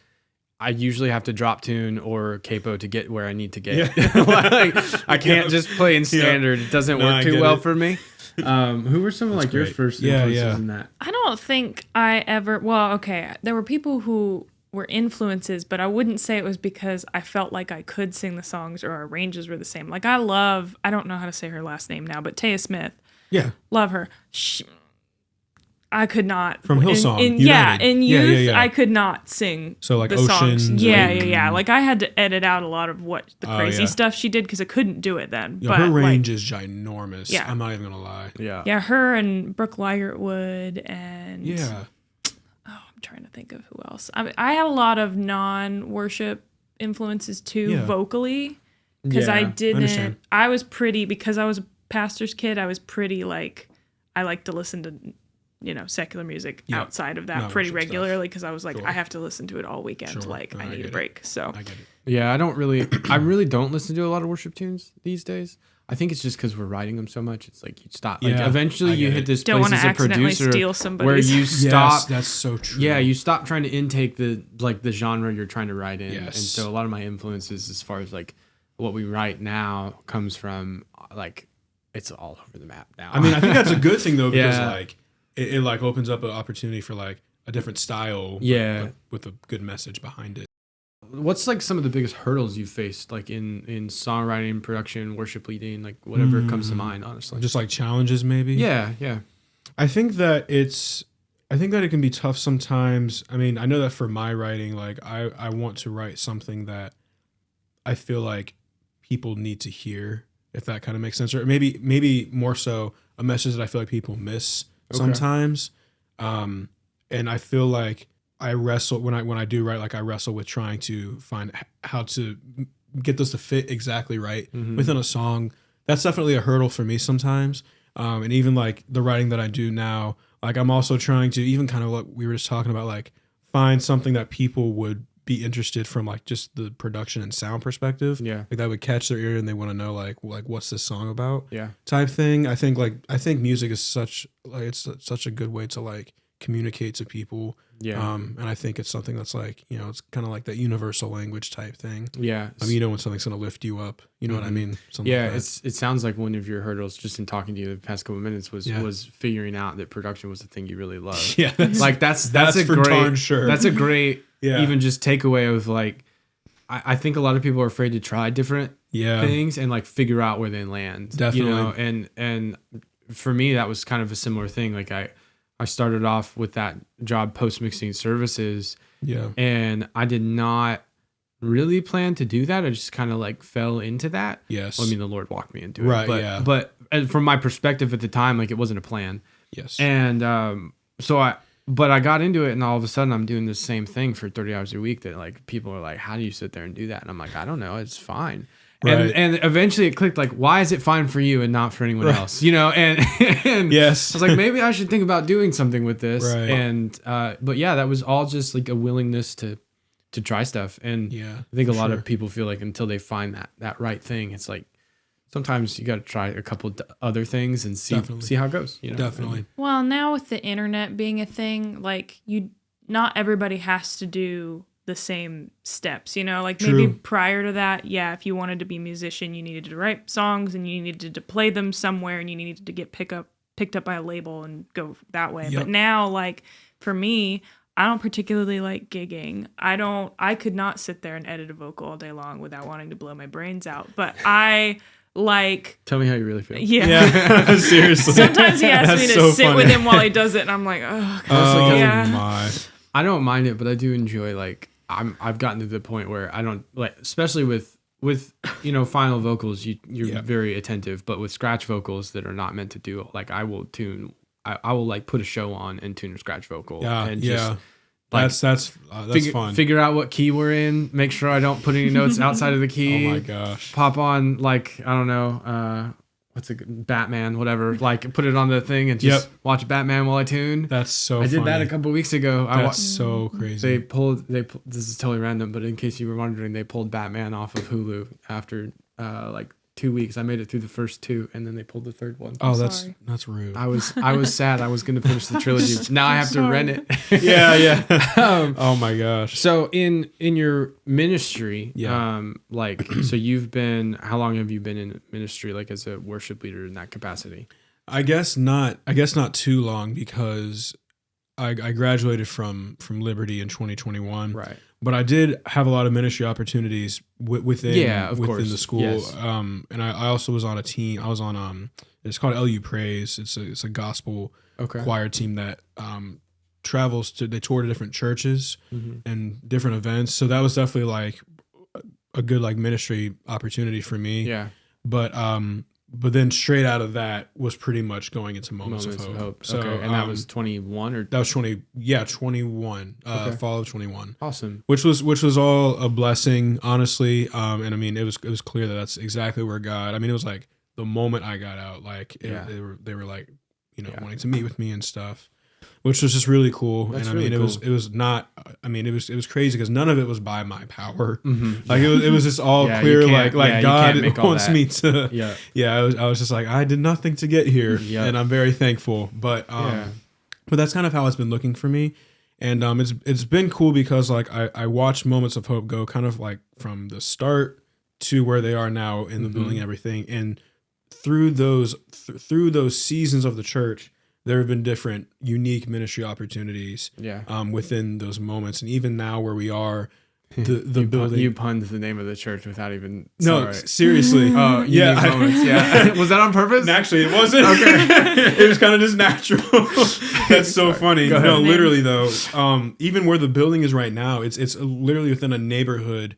[SPEAKER 2] I usually have to drop tune or capo to get where I need to get. Like, I can't just play in standard. It doesn't work too well for me. Who were some of like your
[SPEAKER 3] great.
[SPEAKER 2] first
[SPEAKER 3] Yeah,
[SPEAKER 2] influences in that?
[SPEAKER 4] I don't think I ever, well, okay, there were people who were influences, but I wouldn't say it was because I felt like I could sing the songs or our ranges were the same. Like I don't know how to say her last name now, but Taya Smith,
[SPEAKER 3] Yeah.
[SPEAKER 4] love her. I could not.
[SPEAKER 3] From Hillsong,
[SPEAKER 4] In
[SPEAKER 3] United.
[SPEAKER 4] youth,
[SPEAKER 3] Yeah.
[SPEAKER 4] I could not sing
[SPEAKER 3] So, like,
[SPEAKER 4] the songs.
[SPEAKER 3] Oceans,
[SPEAKER 4] Yeah. Like I had to edit out a lot of what the crazy
[SPEAKER 3] yeah.
[SPEAKER 4] stuff she did because I couldn't do it then.
[SPEAKER 3] Yo,
[SPEAKER 4] but
[SPEAKER 3] her range
[SPEAKER 4] like,
[SPEAKER 3] is ginormous.
[SPEAKER 4] Yeah.
[SPEAKER 3] I'm not even gonna lie.
[SPEAKER 2] Yeah.
[SPEAKER 4] her and Brooke Ligertwood and
[SPEAKER 3] Yeah.
[SPEAKER 4] I'm trying to think of who else. I had a lot of non-worship influences too,
[SPEAKER 3] Yeah.
[SPEAKER 4] vocally, because
[SPEAKER 2] Yeah,
[SPEAKER 4] I
[SPEAKER 2] I
[SPEAKER 4] didn't.
[SPEAKER 3] understand.
[SPEAKER 4] I was pretty because I was a pastor's kid. I was pretty like I like to listen to secular music
[SPEAKER 3] Yeah.
[SPEAKER 4] outside of that
[SPEAKER 3] Not
[SPEAKER 4] pretty
[SPEAKER 3] worship stuff.
[SPEAKER 4] regularly because I was like
[SPEAKER 3] Sure.
[SPEAKER 4] I have to listen to it all weekend.
[SPEAKER 3] Sure.
[SPEAKER 4] Like
[SPEAKER 3] No,
[SPEAKER 4] I
[SPEAKER 3] I
[SPEAKER 4] need
[SPEAKER 3] get
[SPEAKER 4] a
[SPEAKER 3] it.
[SPEAKER 4] break. So
[SPEAKER 3] I get it.
[SPEAKER 2] Yeah, I really don't listen to a lot of worship tunes these days. I think it's just because we're writing them so much. It's like you stop. Like
[SPEAKER 3] Yeah,
[SPEAKER 2] eventually
[SPEAKER 3] I
[SPEAKER 2] you
[SPEAKER 3] get
[SPEAKER 2] hit
[SPEAKER 3] it.
[SPEAKER 2] this
[SPEAKER 4] don't
[SPEAKER 2] place
[SPEAKER 4] want
[SPEAKER 2] as
[SPEAKER 4] to
[SPEAKER 2] a
[SPEAKER 4] accidentally
[SPEAKER 2] producer
[SPEAKER 4] steal
[SPEAKER 2] where
[SPEAKER 4] somebody's.
[SPEAKER 2] you stop.
[SPEAKER 3] Yes, that's so true.
[SPEAKER 2] Yeah, you stop trying to intake the genre you're trying to write in.
[SPEAKER 3] Yes.
[SPEAKER 2] And so a lot of my influences as far as like what we write now comes from like it's all over the map now.
[SPEAKER 3] I mean, I think that's a good thing though because
[SPEAKER 2] Yeah.
[SPEAKER 3] like it like opens up an opportunity for like a different style.
[SPEAKER 2] Yeah.
[SPEAKER 3] but with a good message behind it.
[SPEAKER 2] What's like some of the biggest hurdles you've faced like in songwriting, production, worship leading, like whatever comes to mind, honestly.
[SPEAKER 3] Just like challenges, maybe.
[SPEAKER 2] Yeah.
[SPEAKER 3] I think that it can be tough sometimes. I mean, I know that for my writing, like I want to write something that I feel like people need to hear, if that kind of makes sense, or maybe more so a message that I feel like people miss sometimes. And I feel like I wrestle when I do write, like I wrestle with trying to find how to get this to fit exactly right within a song. That's definitely a hurdle for me sometimes. And even like the writing that I do now, like I'm also trying to even kind of like we were just talking about, like find something that people would be interested from like just the production and sound perspective.
[SPEAKER 2] Yeah.
[SPEAKER 3] Like that would catch their ear and they want to know like what's this song about?
[SPEAKER 2] Yeah.
[SPEAKER 3] Type thing. I think music is such a good way to like communicate to people.
[SPEAKER 2] Yeah.
[SPEAKER 3] And I think it's something that's like, it's kind of like that universal language type thing.
[SPEAKER 2] Yeah.
[SPEAKER 3] I mean, when something's going to lift you up, you know what I mean? Something
[SPEAKER 2] Yeah.
[SPEAKER 3] like that.
[SPEAKER 2] It sounds like one of your hurdles just in talking to you the past couple of minutes was figuring out that production was the thing you really love.
[SPEAKER 3] Yeah.
[SPEAKER 2] That's a
[SPEAKER 3] for
[SPEAKER 2] great,
[SPEAKER 3] darn sure.
[SPEAKER 2] That's a great,
[SPEAKER 3] Yeah.
[SPEAKER 2] even just takeaway of like, I think a lot of people are afraid to try different things and like figure out where they land.
[SPEAKER 3] Definitely.
[SPEAKER 2] And for me, that was kind of a similar thing. Like I started off with that job post-mixing services. Yeah. And I did not really plan to do that. I just kind of like fell into that.
[SPEAKER 3] Yes.
[SPEAKER 2] Well, I mean, the Lord walked me into it.
[SPEAKER 3] Right,
[SPEAKER 2] But from my perspective at the time, like it wasn't a plan.
[SPEAKER 3] Yes.
[SPEAKER 2] And but I got into it and all of a sudden I'm doing the same thing for 30 hours a week that like people are like, how do you sit there and do that? And I'm like, I don't know. It's fine. Right. And eventually it clicked like, why is it fine for you and not for anyone else? And
[SPEAKER 3] yes,
[SPEAKER 2] I was like, maybe I should think about doing something with this.
[SPEAKER 3] Right.
[SPEAKER 2] And, but yeah, that was all just like a willingness to try stuff. And I think a lot of people feel like until they find that right thing, it's like, sometimes you got to try a couple other things and see how it goes.
[SPEAKER 3] Definitely.
[SPEAKER 4] Well, now with the internet being a thing, like not everybody has to do the same steps, like
[SPEAKER 3] True.
[SPEAKER 4] maybe prior to that, if you wanted to be a musician, you needed to write songs and you needed to play them somewhere and you needed to get picked up by a label and go that way.
[SPEAKER 3] Yep.
[SPEAKER 4] But now, like for me, I don't particularly like gigging. I could not sit there and edit a vocal all day long without wanting to blow my brains out. But
[SPEAKER 2] tell me how you really feel.
[SPEAKER 3] Yeah. Seriously.
[SPEAKER 4] Sometimes he asks me to sit with him while he does it, and I'm like, oh, gosh.
[SPEAKER 3] My.
[SPEAKER 2] I don't mind it, but I do enjoy like I've gotten to the point where I don't like, especially with final vocals, you're very attentive, but with scratch vocals that are not meant to do, like I will like put a show on and tune a scratch vocal. And just like, that's fun. Figure out what key we're in. Make sure I don't put any notes outside of the key.
[SPEAKER 3] Oh my gosh!
[SPEAKER 2] Pop on like I don't know, what's a good Batman, whatever. Like put it on the thing and just watch Batman while I tune.
[SPEAKER 3] That's so.
[SPEAKER 2] I did that a couple of weeks ago.
[SPEAKER 3] That's so crazy.
[SPEAKER 2] They pulled. This is totally random, but in case you were wondering, they pulled Batman off of Hulu after like 2 weeks. I made it through the first two, and then they pulled the third one.
[SPEAKER 3] Oh, that's rude.
[SPEAKER 2] I was sad. I was going to finish the trilogy. Now I have to rent it.
[SPEAKER 3] Yeah. Oh my gosh.
[SPEAKER 2] So in your ministry, so you've been. How long have you been in ministry, like as a worship leader in that capacity?
[SPEAKER 3] I guess not too long because I graduated from Liberty in 2021.
[SPEAKER 2] Right.
[SPEAKER 3] But I did have a lot of ministry opportunities within the school.
[SPEAKER 2] Yes.
[SPEAKER 3] And I also was on a team. I was on it's called LU Praise. It's a gospel choir team that they tour to different churches and different events. So that was definitely like a good like ministry opportunity for me.
[SPEAKER 2] Yeah.
[SPEAKER 3] But then straight out of that was pretty much going into Moments of Hope. So,
[SPEAKER 2] and that was 21 or?
[SPEAKER 3] That was 21, fall of 21.
[SPEAKER 2] Awesome.
[SPEAKER 3] Which was all a blessing, honestly. And I mean, it was clear that that's exactly where God, I mean, it was like the moment I got out, like they were like, wanting to meet with me and stuff, which was just really cool.
[SPEAKER 2] That's
[SPEAKER 3] and I
[SPEAKER 2] really
[SPEAKER 3] mean,
[SPEAKER 2] cool.
[SPEAKER 3] it was not, I mean, it was crazy because none of it was by my power. Like it was just all clear, like God wants me to, I was just like, I did nothing to get here and I'm very thankful. But that's kind of how it's been looking for me. And it's been cool because like I watched Moments of Hope go kind of like from the start to where they are now in the building and everything. And through those seasons of the church, there have been different unique ministry opportunities within those moments. And even now where we are, the building.
[SPEAKER 2] You punned the name of the church without even.
[SPEAKER 3] No, seriously.
[SPEAKER 2] Oh, unique moments. Yeah. Was that on purpose?
[SPEAKER 3] Actually, it wasn't. Okay. It was kind of just natural. That's so funny. No, literally though, even where the building is right now, it's literally within a neighborhood,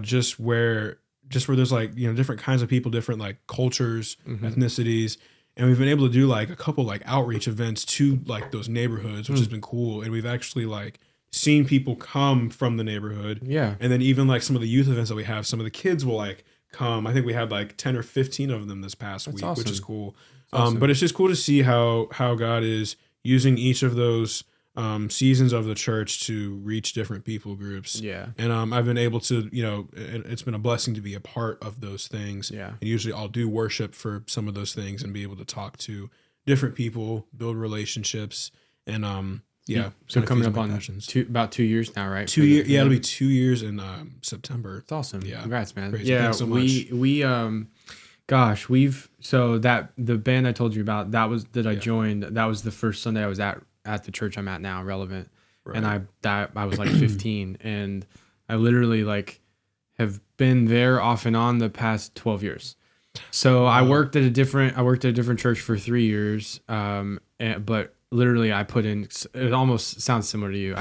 [SPEAKER 3] just where there's like, different kinds of people, different like cultures, ethnicities. And we've been able to do like a couple like outreach events to like those neighborhoods, which has been cool. And we've actually like seen people come from the neighborhood. Yeah. And then even like some of the youth events that we have, some of the kids will like come. I think we had like 10 or 15 of them this past week, which is cool. But it's just cool to see how God is using each of those seasons of the church to reach different people groups.
[SPEAKER 2] Yeah.
[SPEAKER 3] And I've been able to, it's been a blessing to be a part of those things.
[SPEAKER 2] Yeah.
[SPEAKER 3] And usually I'll do worship for some of those things and be able to talk to different people, build relationships, and
[SPEAKER 2] So coming up on about 2 years now, right?
[SPEAKER 3] 2 years. Yeah, it'll be 2 years in September.
[SPEAKER 2] It's awesome.
[SPEAKER 3] Yeah.
[SPEAKER 2] Congrats, man.
[SPEAKER 3] Crazy.
[SPEAKER 2] Yeah,
[SPEAKER 3] Thanks so much.
[SPEAKER 2] The band I told you about, I joined, that was the first Sunday I was at the church I'm at now, Relevant.
[SPEAKER 3] Right.
[SPEAKER 2] And I was like 15, and I literally like have been there off and on the past 12 years. So I worked at a different church for 3 years. But literally I put in, it almost sounds similar to you.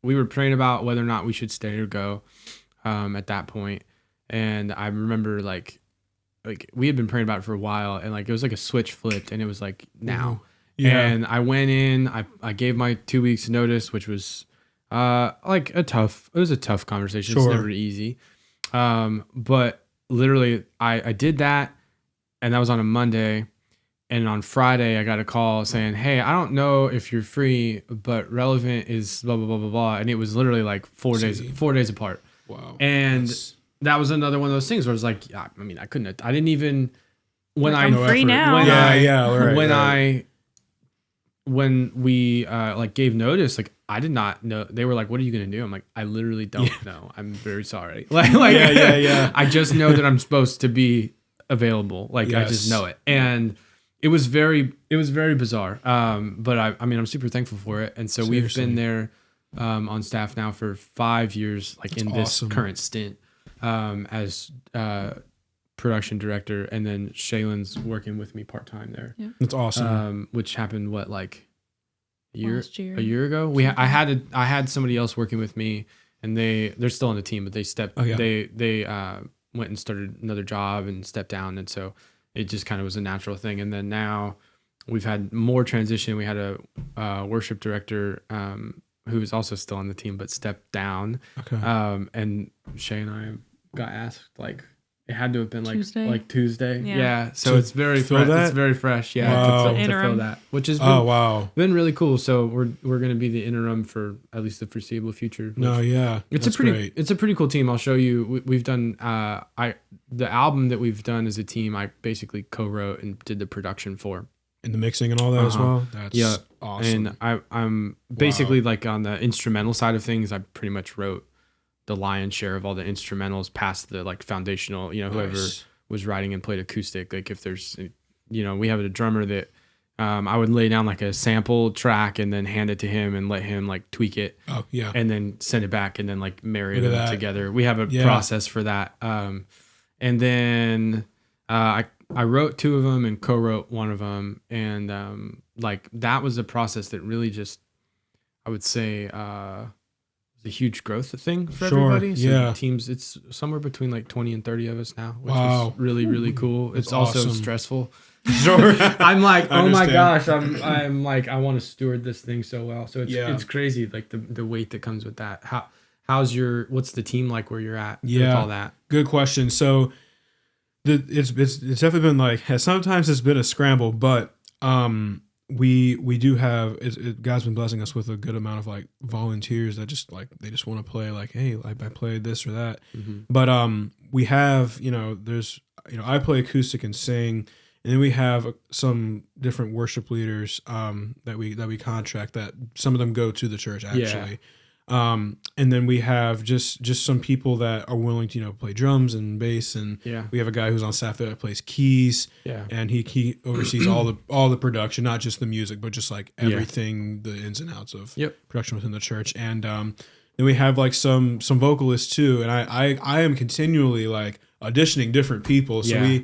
[SPEAKER 2] We were praying about whether or not we should stay or go, at that point. And I remember like we had been praying about it for a while, and like, it was like a switch flipped, and it was like now.
[SPEAKER 3] Yeah.
[SPEAKER 2] And I went in, I gave my 2 weeks notice, which was like a tough conversation.
[SPEAKER 3] Sure.
[SPEAKER 2] It's never easy. But literally I did that, and that was on a Monday. And on Friday, I got a call saying, "Hey, I don't know if you're free, but Relevant is blah blah blah blah blah." And it was literally like 4 days apart.
[SPEAKER 3] Wow.
[SPEAKER 2] And that was another one of those things where it's like, yeah, I mean, I didn't even when
[SPEAKER 4] like, I'm free now.
[SPEAKER 2] When we like gave notice, like I did not know. They were like, "What are you gonna do?" I'm like, "I literally don't know. I'm very sorry." Like
[SPEAKER 3] yeah.
[SPEAKER 2] I just know that I'm supposed to be available. Like I just know it, and it was very bizarre. But I mean, I'm super thankful for it. And so we've been there on staff now for 5 years, like in this current stint as production director, and then Shaylin's working with me part time there.
[SPEAKER 4] Yeah.
[SPEAKER 3] That's awesome.
[SPEAKER 2] Which happened like a year ago. I had somebody else working with me, and they're still on the team, but they they went and started another job and stepped down, and so it just kind of was a natural thing. And then now we've had more transition. We had a worship director who is also still on the team but stepped down.
[SPEAKER 3] Okay.
[SPEAKER 2] And Shay and I got asked, like, it had to have been Tuesday.
[SPEAKER 4] Yeah.
[SPEAKER 2] Yeah. So it's very fresh. It's very fresh. Yeah.
[SPEAKER 3] Wow.
[SPEAKER 2] To fill that, which has been really cool. So we're going to be the interim for at least the foreseeable future.
[SPEAKER 3] It's
[SPEAKER 2] a pretty cool team. I'll show you. We've done the album that we've done as a team. I basically co-wrote and did the production for.
[SPEAKER 3] And the mixing and all that as well. That's awesome.
[SPEAKER 2] And I'm basically like on the instrumental side of things. I pretty much wrote the lion's share of all the instrumentals past the like foundational, whoever was writing and played acoustic. Like if there's, we have a drummer that I would lay down like a sample track and then hand it to him and let him like tweak it.
[SPEAKER 3] Oh yeah.
[SPEAKER 2] And then send it back and then like marry them together. We have a process for that. And then I wrote two of them and co-wrote one of them. And like that was a process that really just, I would say, a huge growth thing for everybody. So teams, it's somewhere between like 20 and 30 of us now, which is really, really cool. It's also stressful.
[SPEAKER 3] Sure.
[SPEAKER 2] I'm like, oh my gosh, I'm like, I want to steward this thing so well. So it's crazy, like the weight that comes with that. What's the team like where you're at with all that?
[SPEAKER 3] Good question. So it's definitely been like, sometimes it's been a scramble, but we do have God's been blessing us with a good amount of like volunteers that just like they just want to play, like, hey, I played this or that. Mm-hmm. But we have there's I play acoustic and sing, and then we have some different worship leaders that we contract, that some of them go to the church actually. And then we have just some people that are willing to play drums and bass, and we have a guy who's on staff that plays keys, and he oversees all the production, not just the music, but just like everything, the ins and outs of production within the church. And then we have like some vocalists too, and I am continually like auditioning different people, so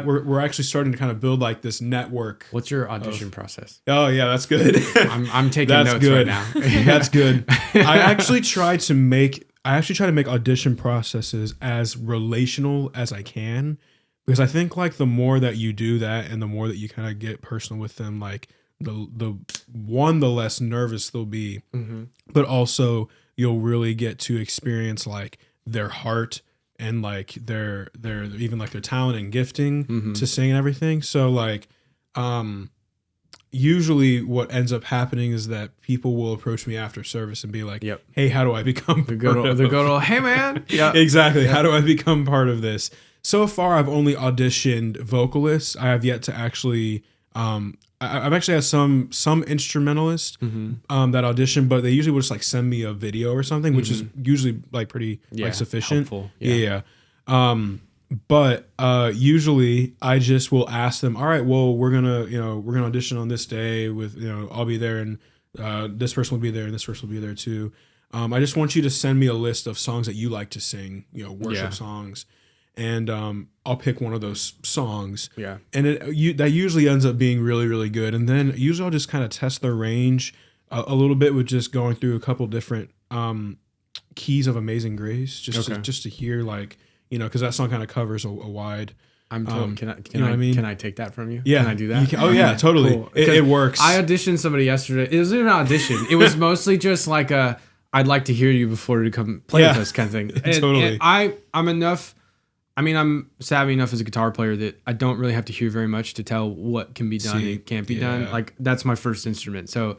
[SPEAKER 3] we're actually starting to kind of build like this network.
[SPEAKER 2] What's your audition process?
[SPEAKER 3] Oh yeah, that's good.
[SPEAKER 2] I'm taking notes right now.
[SPEAKER 3] That's good. I actually try to make audition processes as relational as I can, because I think like the more that you do that and the more that you kind of get personal with them, like the less nervous they'll be, but also you'll really get to experience like their heart and like their even like their talent and gifting to sing and everything. So like usually what ends up happening is that people will approach me after service and be like,
[SPEAKER 2] Yep.
[SPEAKER 3] hey, how do I become
[SPEAKER 2] The good old, hey man. Yeah.
[SPEAKER 3] Exactly. How do I become part of this? So far, I've only auditioned vocalists. I have yet to actually. I've actually had some instrumentalists that audition, but they usually will just like send me a video or something, which is usually like pretty like sufficient.
[SPEAKER 2] Helpful.
[SPEAKER 3] Yeah. But usually I just will ask them, all right, well, we're gonna audition on this day with, I'll be there, and this person will be there, and this person will be there too. I just want you to send me a list of songs that you like to sing, worship songs, and I'll pick one of those songs.
[SPEAKER 2] Yeah.
[SPEAKER 3] And that usually ends up being really, really good. And then usually I'll just kind of test the range a little bit with just going through a couple different keys of Amazing Grace, just to hear, like, because that song kind of covers a wide.
[SPEAKER 2] I'm told, can I take that from you?
[SPEAKER 3] Yeah.
[SPEAKER 2] Can I do that?
[SPEAKER 3] Oh yeah, totally.
[SPEAKER 2] Cool.
[SPEAKER 3] It works.
[SPEAKER 2] I auditioned somebody yesterday. It wasn't an audition. It was mostly just like I'd like to hear you before you come play with us kind of thing.
[SPEAKER 3] Totally.
[SPEAKER 2] And I'm savvy enough as a guitar player that I don't really have to hear very much to tell what can be done and can't be done. Like, that's my first instrument. So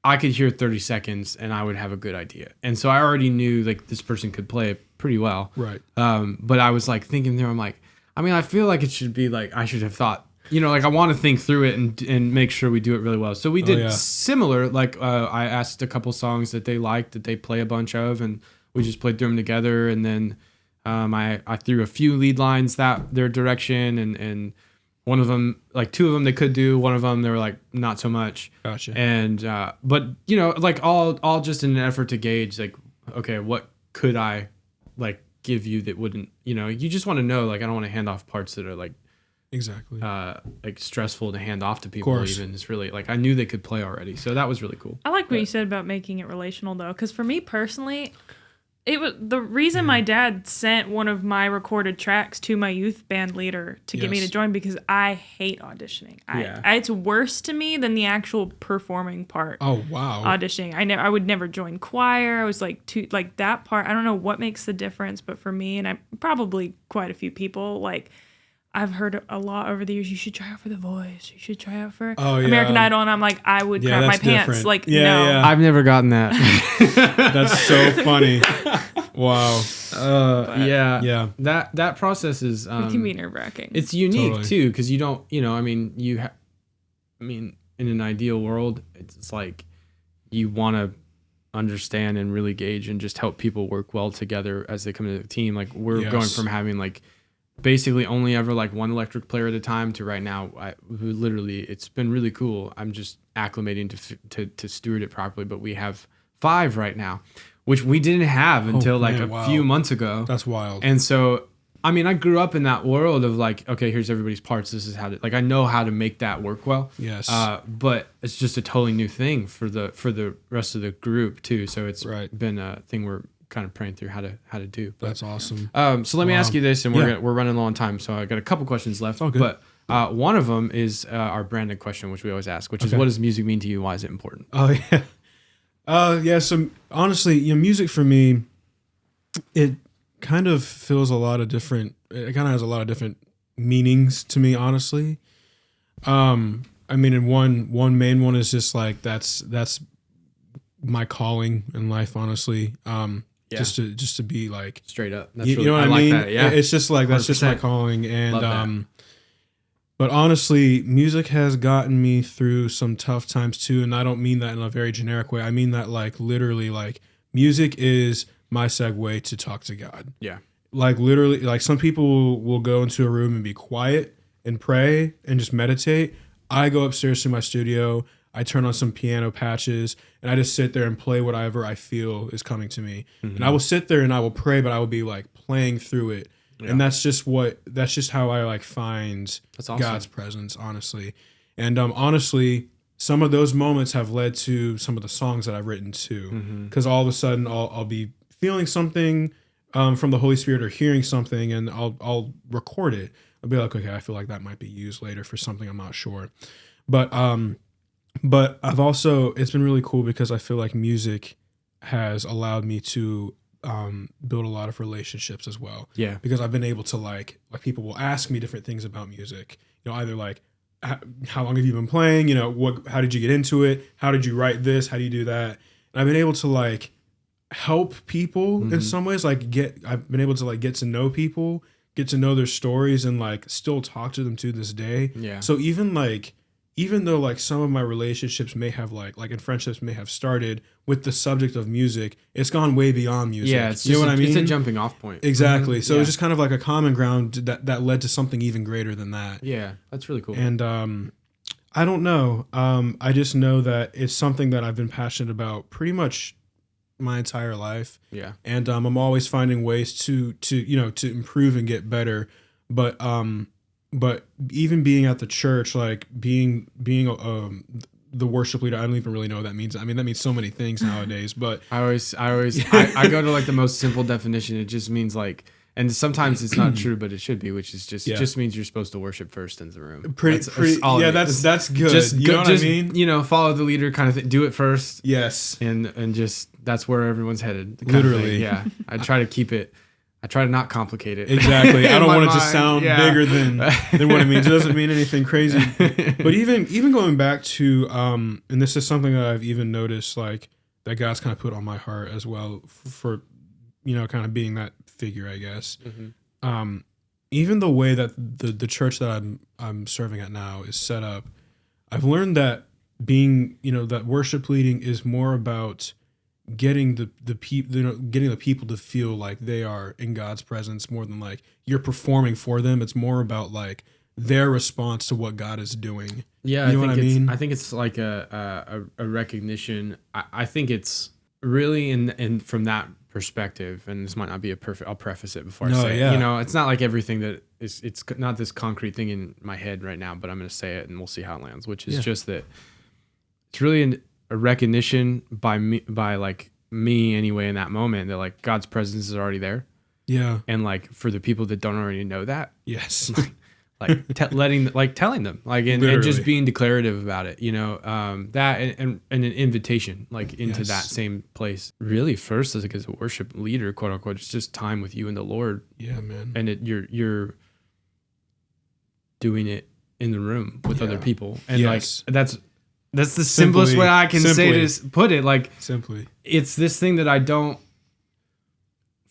[SPEAKER 2] I could hear 30 seconds and I would have a good idea. And so I already knew like this person could play it pretty well.
[SPEAKER 3] Right.
[SPEAKER 2] But I was like thinking there, I'm like, I feel like it should be like, I should have thought, like I want to think through it and make sure we do it really well. So we did similar, like I asked a couple songs that they liked, that they play a bunch of, and we just played through them together. And then I threw a few lead lines their direction, and one of them, like two of them they could do, one of them they were like not so much.
[SPEAKER 3] Gotcha.
[SPEAKER 2] And but like all just in an effort to gauge, like, okay, what could I like give you that wouldn't, you just want to know, like, I don't want to hand off parts that are like
[SPEAKER 3] exactly
[SPEAKER 2] like stressful to hand off to people. Even it's really like I knew they could play already, so that was really cool.
[SPEAKER 4] I like what you said about making it relational though, because for me personally, it was the reason my dad sent one of my recorded tracks to my youth band leader to get me to join, because I hate auditioning. It's worse to me than the actual performing part.
[SPEAKER 3] Oh wow!
[SPEAKER 4] Auditioning, I would never join choir. I was like that part. I don't know what makes the difference, but for me, and I probably quite a few people, like, I've heard a lot over the years, you should try out for The Voice. You should try out for American Idol. And I'm like, I would crap my pants.
[SPEAKER 3] Different.
[SPEAKER 4] Like,
[SPEAKER 3] no.
[SPEAKER 4] Yeah.
[SPEAKER 2] I've never gotten that.
[SPEAKER 3] That's so funny. Wow.
[SPEAKER 2] Yeah. That process is...
[SPEAKER 4] it can be nerve-wracking.
[SPEAKER 2] It's unique, too, because you don't, in an ideal world, it's like you want to understand and really gauge and just help people work well together as they come into the team. Like, we're going from having, like, basically only ever like one electric player at a time to right now literally it's been really cool. I'm just acclimating to steward it properly, but we have 5 right now, which we didn't have until a few months ago.
[SPEAKER 3] That's wild.
[SPEAKER 2] And so I grew up in that world of like, okay, here's everybody's parts, this is how to, like, I know how to make that work well.
[SPEAKER 3] Yes.
[SPEAKER 2] But it's just a totally new thing for the rest of the group too, so it's been a thing we're kind of praying through how to do. But,
[SPEAKER 3] that's awesome.
[SPEAKER 2] So let me ask you this, and we're running low on time, so I got a couple questions left.
[SPEAKER 3] Oh, good.
[SPEAKER 2] But one of them is our branded question, which we always ask, which is, what does music mean to you? Why is it important?
[SPEAKER 3] Oh yeah. So honestly, music for me, it kind of fills a lot of different. It kind of has a lot of different meanings to me, honestly. And one main one is just like that's my calling in life, honestly. Just to be like
[SPEAKER 2] straight up. That's
[SPEAKER 3] you know what I mean? Like that. Yeah, it's just like 100%. That's just my calling, and but honestly, music has gotten me through some tough times too, and I don't mean that in a very generic way. I mean that like literally, like music is my segue to talk to God.
[SPEAKER 2] Yeah,
[SPEAKER 3] like literally, like some people will go into a room and be quiet and pray and just meditate. I go upstairs to my studio. I turn on some piano patches and I just sit there and play whatever I feel is coming to me. Mm-hmm. And I will sit there and I will pray, but I will be like playing through it. Yeah. And that's just how I like find God's presence, honestly. And honestly, some of those moments have led to some of the songs that I've written too. Because all of a sudden I'll be feeling something from the Holy Spirit or hearing something, and I'll record it. I'll be like, okay, I feel like that might be used later for something, I'm not sure. But I've also, it's been really cool because I feel like music has allowed me to build a lot of relationships as well.
[SPEAKER 2] Yeah.
[SPEAKER 3] Because I've been able to like people will ask me different things about music, either like how long have you been playing? You know, how did you get into it? How did you write this? How do you do that? And I've been able to like help people in some ways. Like I've been able to like get to know people, get to know their stories, and like still talk to them to this day.
[SPEAKER 2] Yeah.
[SPEAKER 3] So even though like some of my relationships may have like and friendships may have started with the subject of music, it's gone way beyond music.
[SPEAKER 2] Yeah, it's
[SPEAKER 3] you know what I mean?
[SPEAKER 2] It's a jumping off point.
[SPEAKER 3] Exactly. So
[SPEAKER 2] Yeah.
[SPEAKER 3] it's just kind of like a common ground that led to something even greater than that.
[SPEAKER 2] Yeah, that's really cool.
[SPEAKER 3] And I don't know. I just know that it's something that I've been passionate about pretty much my entire life.
[SPEAKER 2] Yeah.
[SPEAKER 3] And I'm always finding ways to improve and get better. But even being at the church, like being the worship leader, I don't even really know what that means. I mean, that means so many things nowadays. But
[SPEAKER 2] I go to like the most simple definition. It just means like, and sometimes it's not true, but it should be, which is just means you're supposed to worship first in the room.
[SPEAKER 3] That's good.
[SPEAKER 2] Just
[SPEAKER 3] you know what I mean?
[SPEAKER 2] You know, follow the leader kind of thing. Do it first.
[SPEAKER 3] Yes.
[SPEAKER 2] And just that's where everyone's headed.
[SPEAKER 3] Literally.
[SPEAKER 2] Yeah. I try to keep it. I try to not complicate it.
[SPEAKER 3] Exactly. I don't want it to sound
[SPEAKER 2] Yeah.
[SPEAKER 3] bigger than what it means. It doesn't mean anything crazy. But even going back to and this is something that I've even noticed, like that God's kind of put on my heart as well for kind of being that figure, I guess. Even the way that the church that I'm serving at now is set up, I've learned that being that worship leading is more about getting the people to feel like they are in God's presence more than like you're performing for them. It's more about like their response to what God is doing.
[SPEAKER 2] Yeah,
[SPEAKER 3] you know what I mean?
[SPEAKER 2] I think it's like a recognition. I think it's really in from that perspective, and this might not be a perfect. I'll preface it before I say it. It's not like everything that is. It's not this concrete thing in my head right now, but I'm going to say it, and we'll see how it lands. Which is just that it's really a recognition by me anyway in that moment that like God's presence is already there.
[SPEAKER 3] Yeah.
[SPEAKER 2] And like for the people that don't already know that,
[SPEAKER 3] yes,
[SPEAKER 2] telling them and just being declarative about it, that and an invitation like into that same place. Really, first as a worship leader, quote unquote, it's just time with you and the Lord.
[SPEAKER 3] Yeah, man.
[SPEAKER 2] And you're doing it in the room with other people, and that's the simplest way I can put it. Like
[SPEAKER 3] simply,
[SPEAKER 2] it's this thing that I don't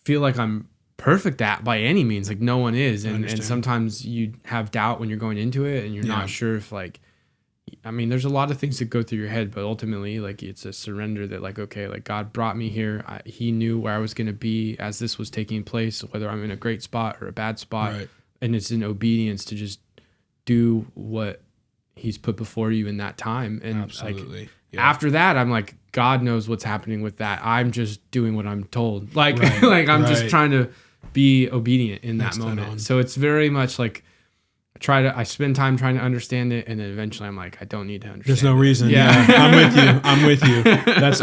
[SPEAKER 2] feel like I'm perfect at by any means. Like no one is, and sometimes you have doubt when you're going into it, and you're not sure if like. I mean, there's a lot of things that go through your head, but ultimately, like it's a surrender that, like, okay, like God brought me here. He knew where I was going to be as this was taking place, whether I'm in a great spot or a bad spot, and it's in obedience to just do what He's put before you in that time. And
[SPEAKER 3] absolutely.
[SPEAKER 2] After that, I'm like, God knows what's happening with that. I'm just doing what I'm told. Like, I'm just trying to be obedient in that moment. So it's very much like I spend time trying to understand it, and then eventually I'm like, I don't need to understand.
[SPEAKER 3] There's no reason. Yeah. I'm with you.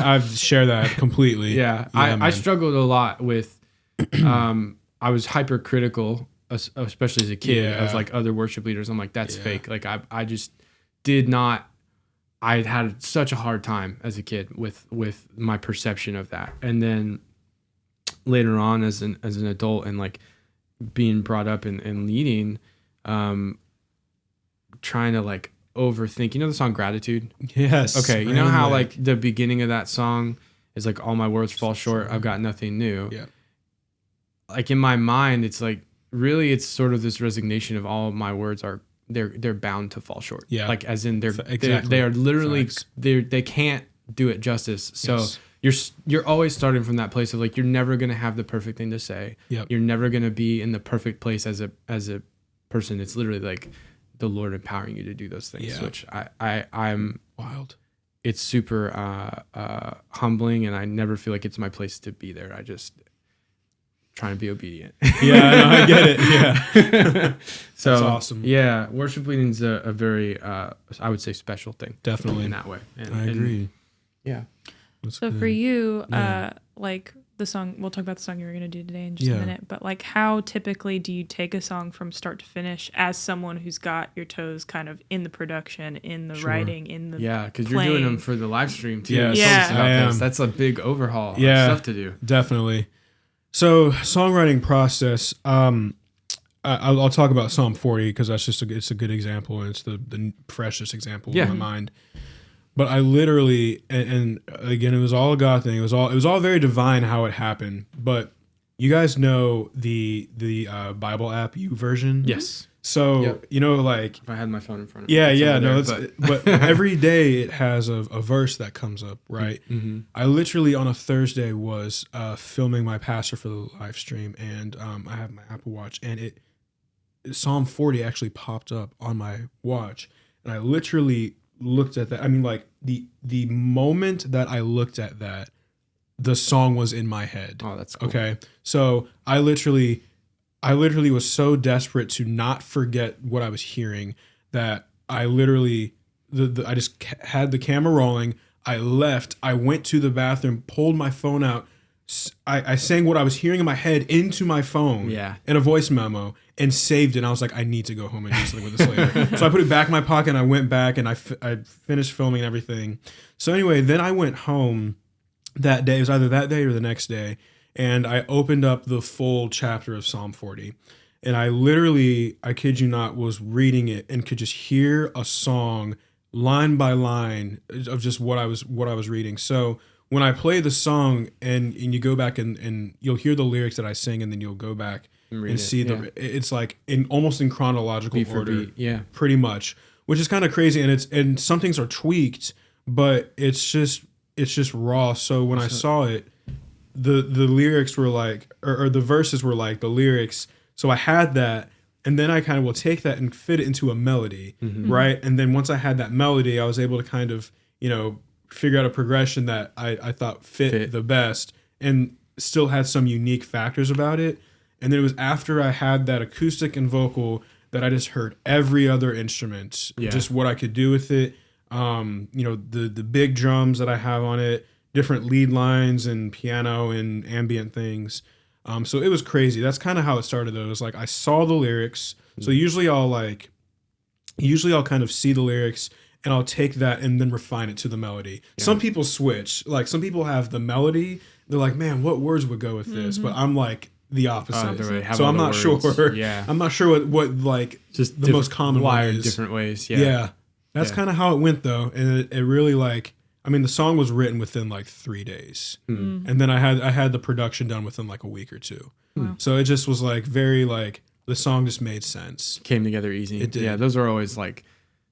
[SPEAKER 3] I've shared that completely.
[SPEAKER 2] Yeah. I struggled a lot with I was hypercritical, especially as a kid, of like other worship leaders. I'm like, that's fake. Like I just did not. I had such a hard time as a kid with my perception of that, and then later on as an adult and like being brought up and leading, trying to like overthink. The song Gratitude?
[SPEAKER 3] Yes.
[SPEAKER 2] Okay. You know how like the beginning of that song is like, all my words fall short. I've got nothing new.
[SPEAKER 3] Yeah.
[SPEAKER 2] Like in my mind, it's like really it's sort of this resignation of all my words are they're bound to fall short. Yeah. Like as in they are literally they can't do it justice. So you're always starting from that place of like you're never gonna have the perfect thing to say.
[SPEAKER 3] Yep.
[SPEAKER 2] You're never gonna be in the perfect place as a person. It's literally like the Lord empowering you to do those things, which I'm
[SPEAKER 3] wild.
[SPEAKER 2] It's super humbling, and I never feel like it's my place to be there. I just trying to be obedient.
[SPEAKER 3] Yeah, I get it. Yeah.
[SPEAKER 2] So
[SPEAKER 3] that's awesome.
[SPEAKER 2] Yeah, worship leading is a very I would say special thing.
[SPEAKER 3] Definitely
[SPEAKER 2] in that way.
[SPEAKER 3] I agree.
[SPEAKER 2] Yeah.
[SPEAKER 3] That's
[SPEAKER 4] so
[SPEAKER 3] good.
[SPEAKER 4] for you, like the song, we'll talk about the song you were going to do today in just a minute, but like how typically do you take a song from start to finish as someone who's got your toes kind of in the production, in the writing, in the
[SPEAKER 2] because you're doing them for the live stream too.
[SPEAKER 3] Yes.
[SPEAKER 2] I am. That's a big overhaul of stuff to do.
[SPEAKER 3] Definitely. So songwriting process, I'll talk about Psalm 40 because that's just it's a good example, and it's the freshest example in my mind. But I literally, and again, it was all a God thing. It was all very divine how it happened. But you guys know the Bible app YouVersion?
[SPEAKER 2] Yes.
[SPEAKER 3] So like
[SPEAKER 2] if I had my phone in front of me.
[SPEAKER 3] But every day it has a verse that comes up, right? Mm-hmm. I literally on a Thursday was filming my pastor for the live stream, and I have my Apple Watch, and Psalm 40 actually popped up on my watch, and I literally looked at that. I mean, like the moment that I looked at that, the song was in my head.
[SPEAKER 2] Oh, that's cool.
[SPEAKER 3] Okay, so I literally was so desperate to not forget what I was hearing that I literally, I just had the camera rolling. I left. I went to the bathroom, pulled my phone out. I sang what I was hearing in my head into my phone in a voice memo and saved it. And I was like, I need to go home and do something with this later. So I put it back in my pocket and I went back and I finished filming and everything. So anyway, then I went home that day. It was either that day or the next day. And I opened up the full chapter of Psalm 40. And I literally, I kid you not, was reading it and could just hear a song line by line of just what I was reading. So when I play the song and you go back and you'll hear the lyrics that I sing, and then you'll go back and see it's like almost in chronological order. Pretty much, which is kind of crazy. And some things are tweaked, but it's just raw. So when I saw it, the lyrics were like, or the verses were like the lyrics. So I had that, and then I kind of will take that and fit it into a melody, right? And then once I had that melody, I was able to kind of, figure out a progression that I thought fit the best and still had some unique factors about it. And then it was after I had that acoustic and vocal that I just heard every other instrument, just what I could do with it. The big drums that I have on it, different lead lines and piano and ambient things. So it was crazy. That's kind of how it started though. It was like I saw the lyrics. So usually I'll kind of see the lyrics and I'll take that and then refine it to the melody. Yeah. Some people switch. Like some people have the melody. They're like, man, what words would go with this? But I'm like the opposite. So I'm not sure. Yeah. I'm not sure what like just the most common one is.
[SPEAKER 2] Different ways. Yeah.
[SPEAKER 3] Yeah. That's kind of how it went though. And it really like, I mean, the song was written within like 3 days, and then I had the production done within like a week or two. Wow. So it just was like very like the song just made sense.
[SPEAKER 2] Came together easy.
[SPEAKER 3] It did.
[SPEAKER 2] Yeah, those are always like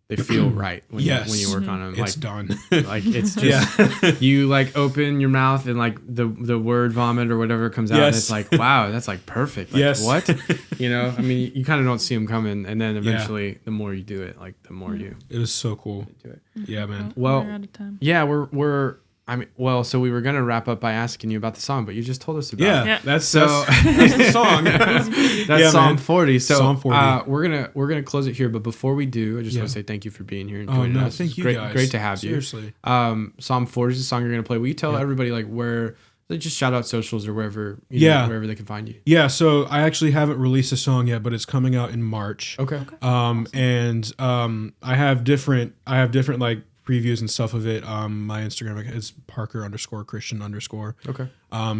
[SPEAKER 2] they feel right when you work on them.
[SPEAKER 3] It's
[SPEAKER 2] like,
[SPEAKER 3] done.
[SPEAKER 2] Like it's just you like open your mouth and like the word vomit or whatever comes out, and it's like wow, that's like perfect. Like, what? I mean, you kind of don't see them coming, and then eventually, the more you do it, like the more you.
[SPEAKER 3] It was so cool. Do it. Yeah, man.
[SPEAKER 2] Well,
[SPEAKER 4] we're out of time.
[SPEAKER 2] Yeah, so we were gonna wrap up by asking you about the song, but you just told us about it.
[SPEAKER 3] Yeah, that's the song.
[SPEAKER 2] That's Psalm 40. So
[SPEAKER 3] Psalm 40.
[SPEAKER 2] We're gonna close it here, but before we do, I just want to say thank you for being here and joining us.
[SPEAKER 3] Thank you, guys.
[SPEAKER 2] Great to have
[SPEAKER 3] Seriously.
[SPEAKER 2] you. Psalm 40 is the song you're gonna play. Will you tell everybody like where? Just shout out socials or wherever wherever they can find you.
[SPEAKER 3] Yeah, so I actually haven't released a song yet, but it's coming out in March.
[SPEAKER 2] Okay.
[SPEAKER 3] And I have different like previews and stuff of it. My Instagram is Parker_Christian_.
[SPEAKER 2] Okay.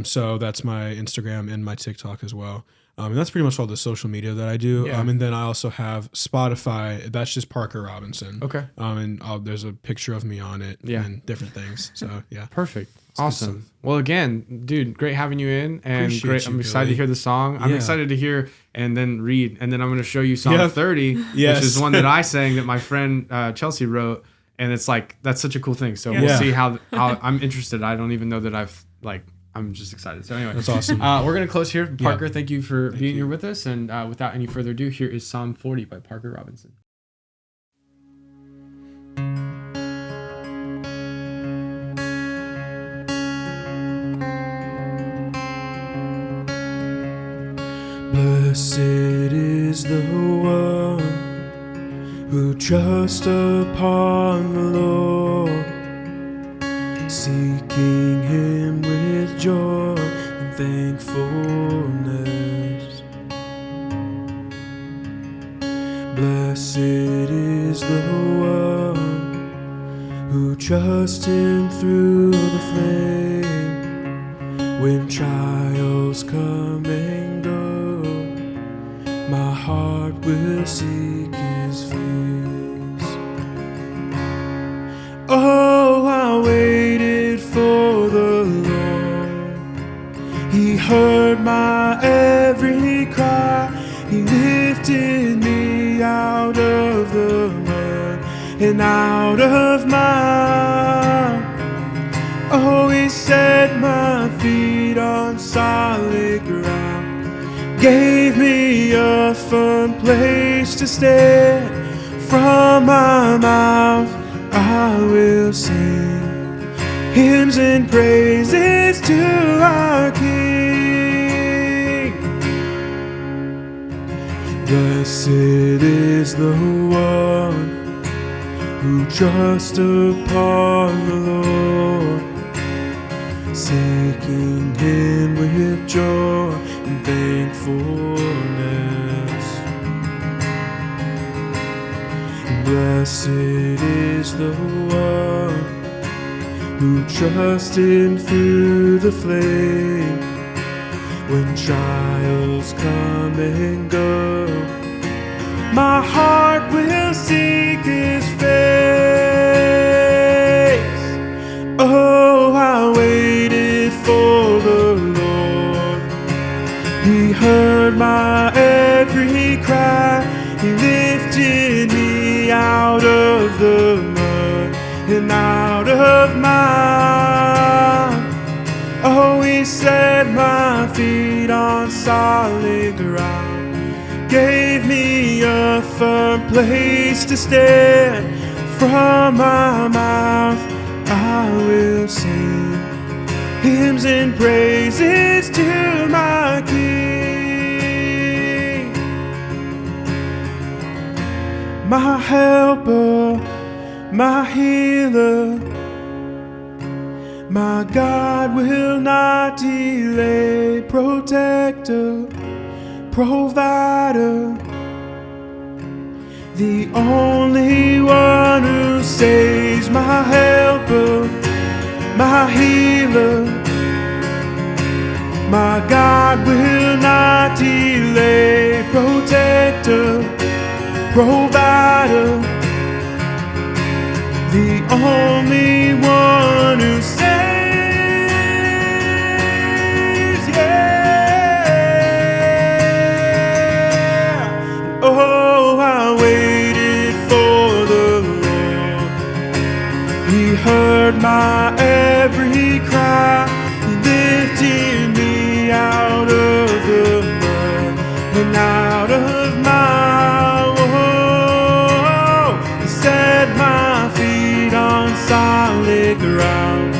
[SPEAKER 3] So that's my Instagram and my TikTok as well. And that's pretty much all the social media that I do.
[SPEAKER 2] Yeah.
[SPEAKER 3] And then I also have Spotify. That's just Parker Robinson.
[SPEAKER 2] Okay.
[SPEAKER 3] And there's a picture of me on it and different things. So yeah.
[SPEAKER 2] Perfect. Awesome. Well, again, dude, great having you in, and
[SPEAKER 3] Appreciate
[SPEAKER 2] I'm
[SPEAKER 3] you,
[SPEAKER 2] excited
[SPEAKER 3] Billy.
[SPEAKER 2] to hear the song. I'm excited to hear and then read, and then I'm going to show you Psalm 30, which is one that I sang that my friend Chelsea wrote, and it's like that's such a cool thing. So we'll see how I'm interested. I don't even know that I'm just excited. So anyway,
[SPEAKER 3] that's awesome.
[SPEAKER 2] We're going to close here. Parker, thank you for being here with us, and without any further ado, here is Psalm 40 by Parker Robinson.
[SPEAKER 1] Blessed is the one who trusts upon the Lord, seeking Him with joy and thankfulness. Blessed is the one who trusts Him through the flame when trials come and go. my heart will seek his face. Oh, I waited for the Lord. He heard my every cry. He lifted me out of the mud and out of my. Oh, he set my feet on solid ground, gave me a firm place to stand. From my mouth I will sing hymns and praises to our King. Blessed is the one who trusts upon the Lord, seeking him with joy and thankfulness. Blessed is the one who trusts him through the flame. When trials come and go, my heart will seek his face. Oh, I waited for the Lord. He heard my every cry. He lifted me out of the mud and out of my. Oh, he set my feet on solid ground, gave me a firm place to stand. From my mouth I will sing hymns and praises to my King. My helper, my healer, my God will not delay. Protector, provider, the only one who saves. My helper, my healer, my God will not delay. Protector, provider, the only one who saves. Yeah. Oh, I waited for the Lord. He heard my every cry. He lifted me out of the mud and out of my woe. He set my feet on solid ground,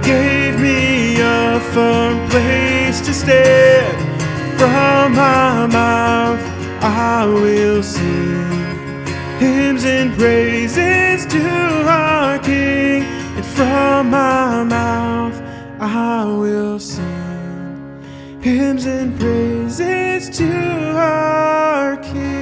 [SPEAKER 1] gave me a firm place to stand. From my mouth I will sing hymns and praises to our King. And from my mouth I will sing hymns and praises to our King.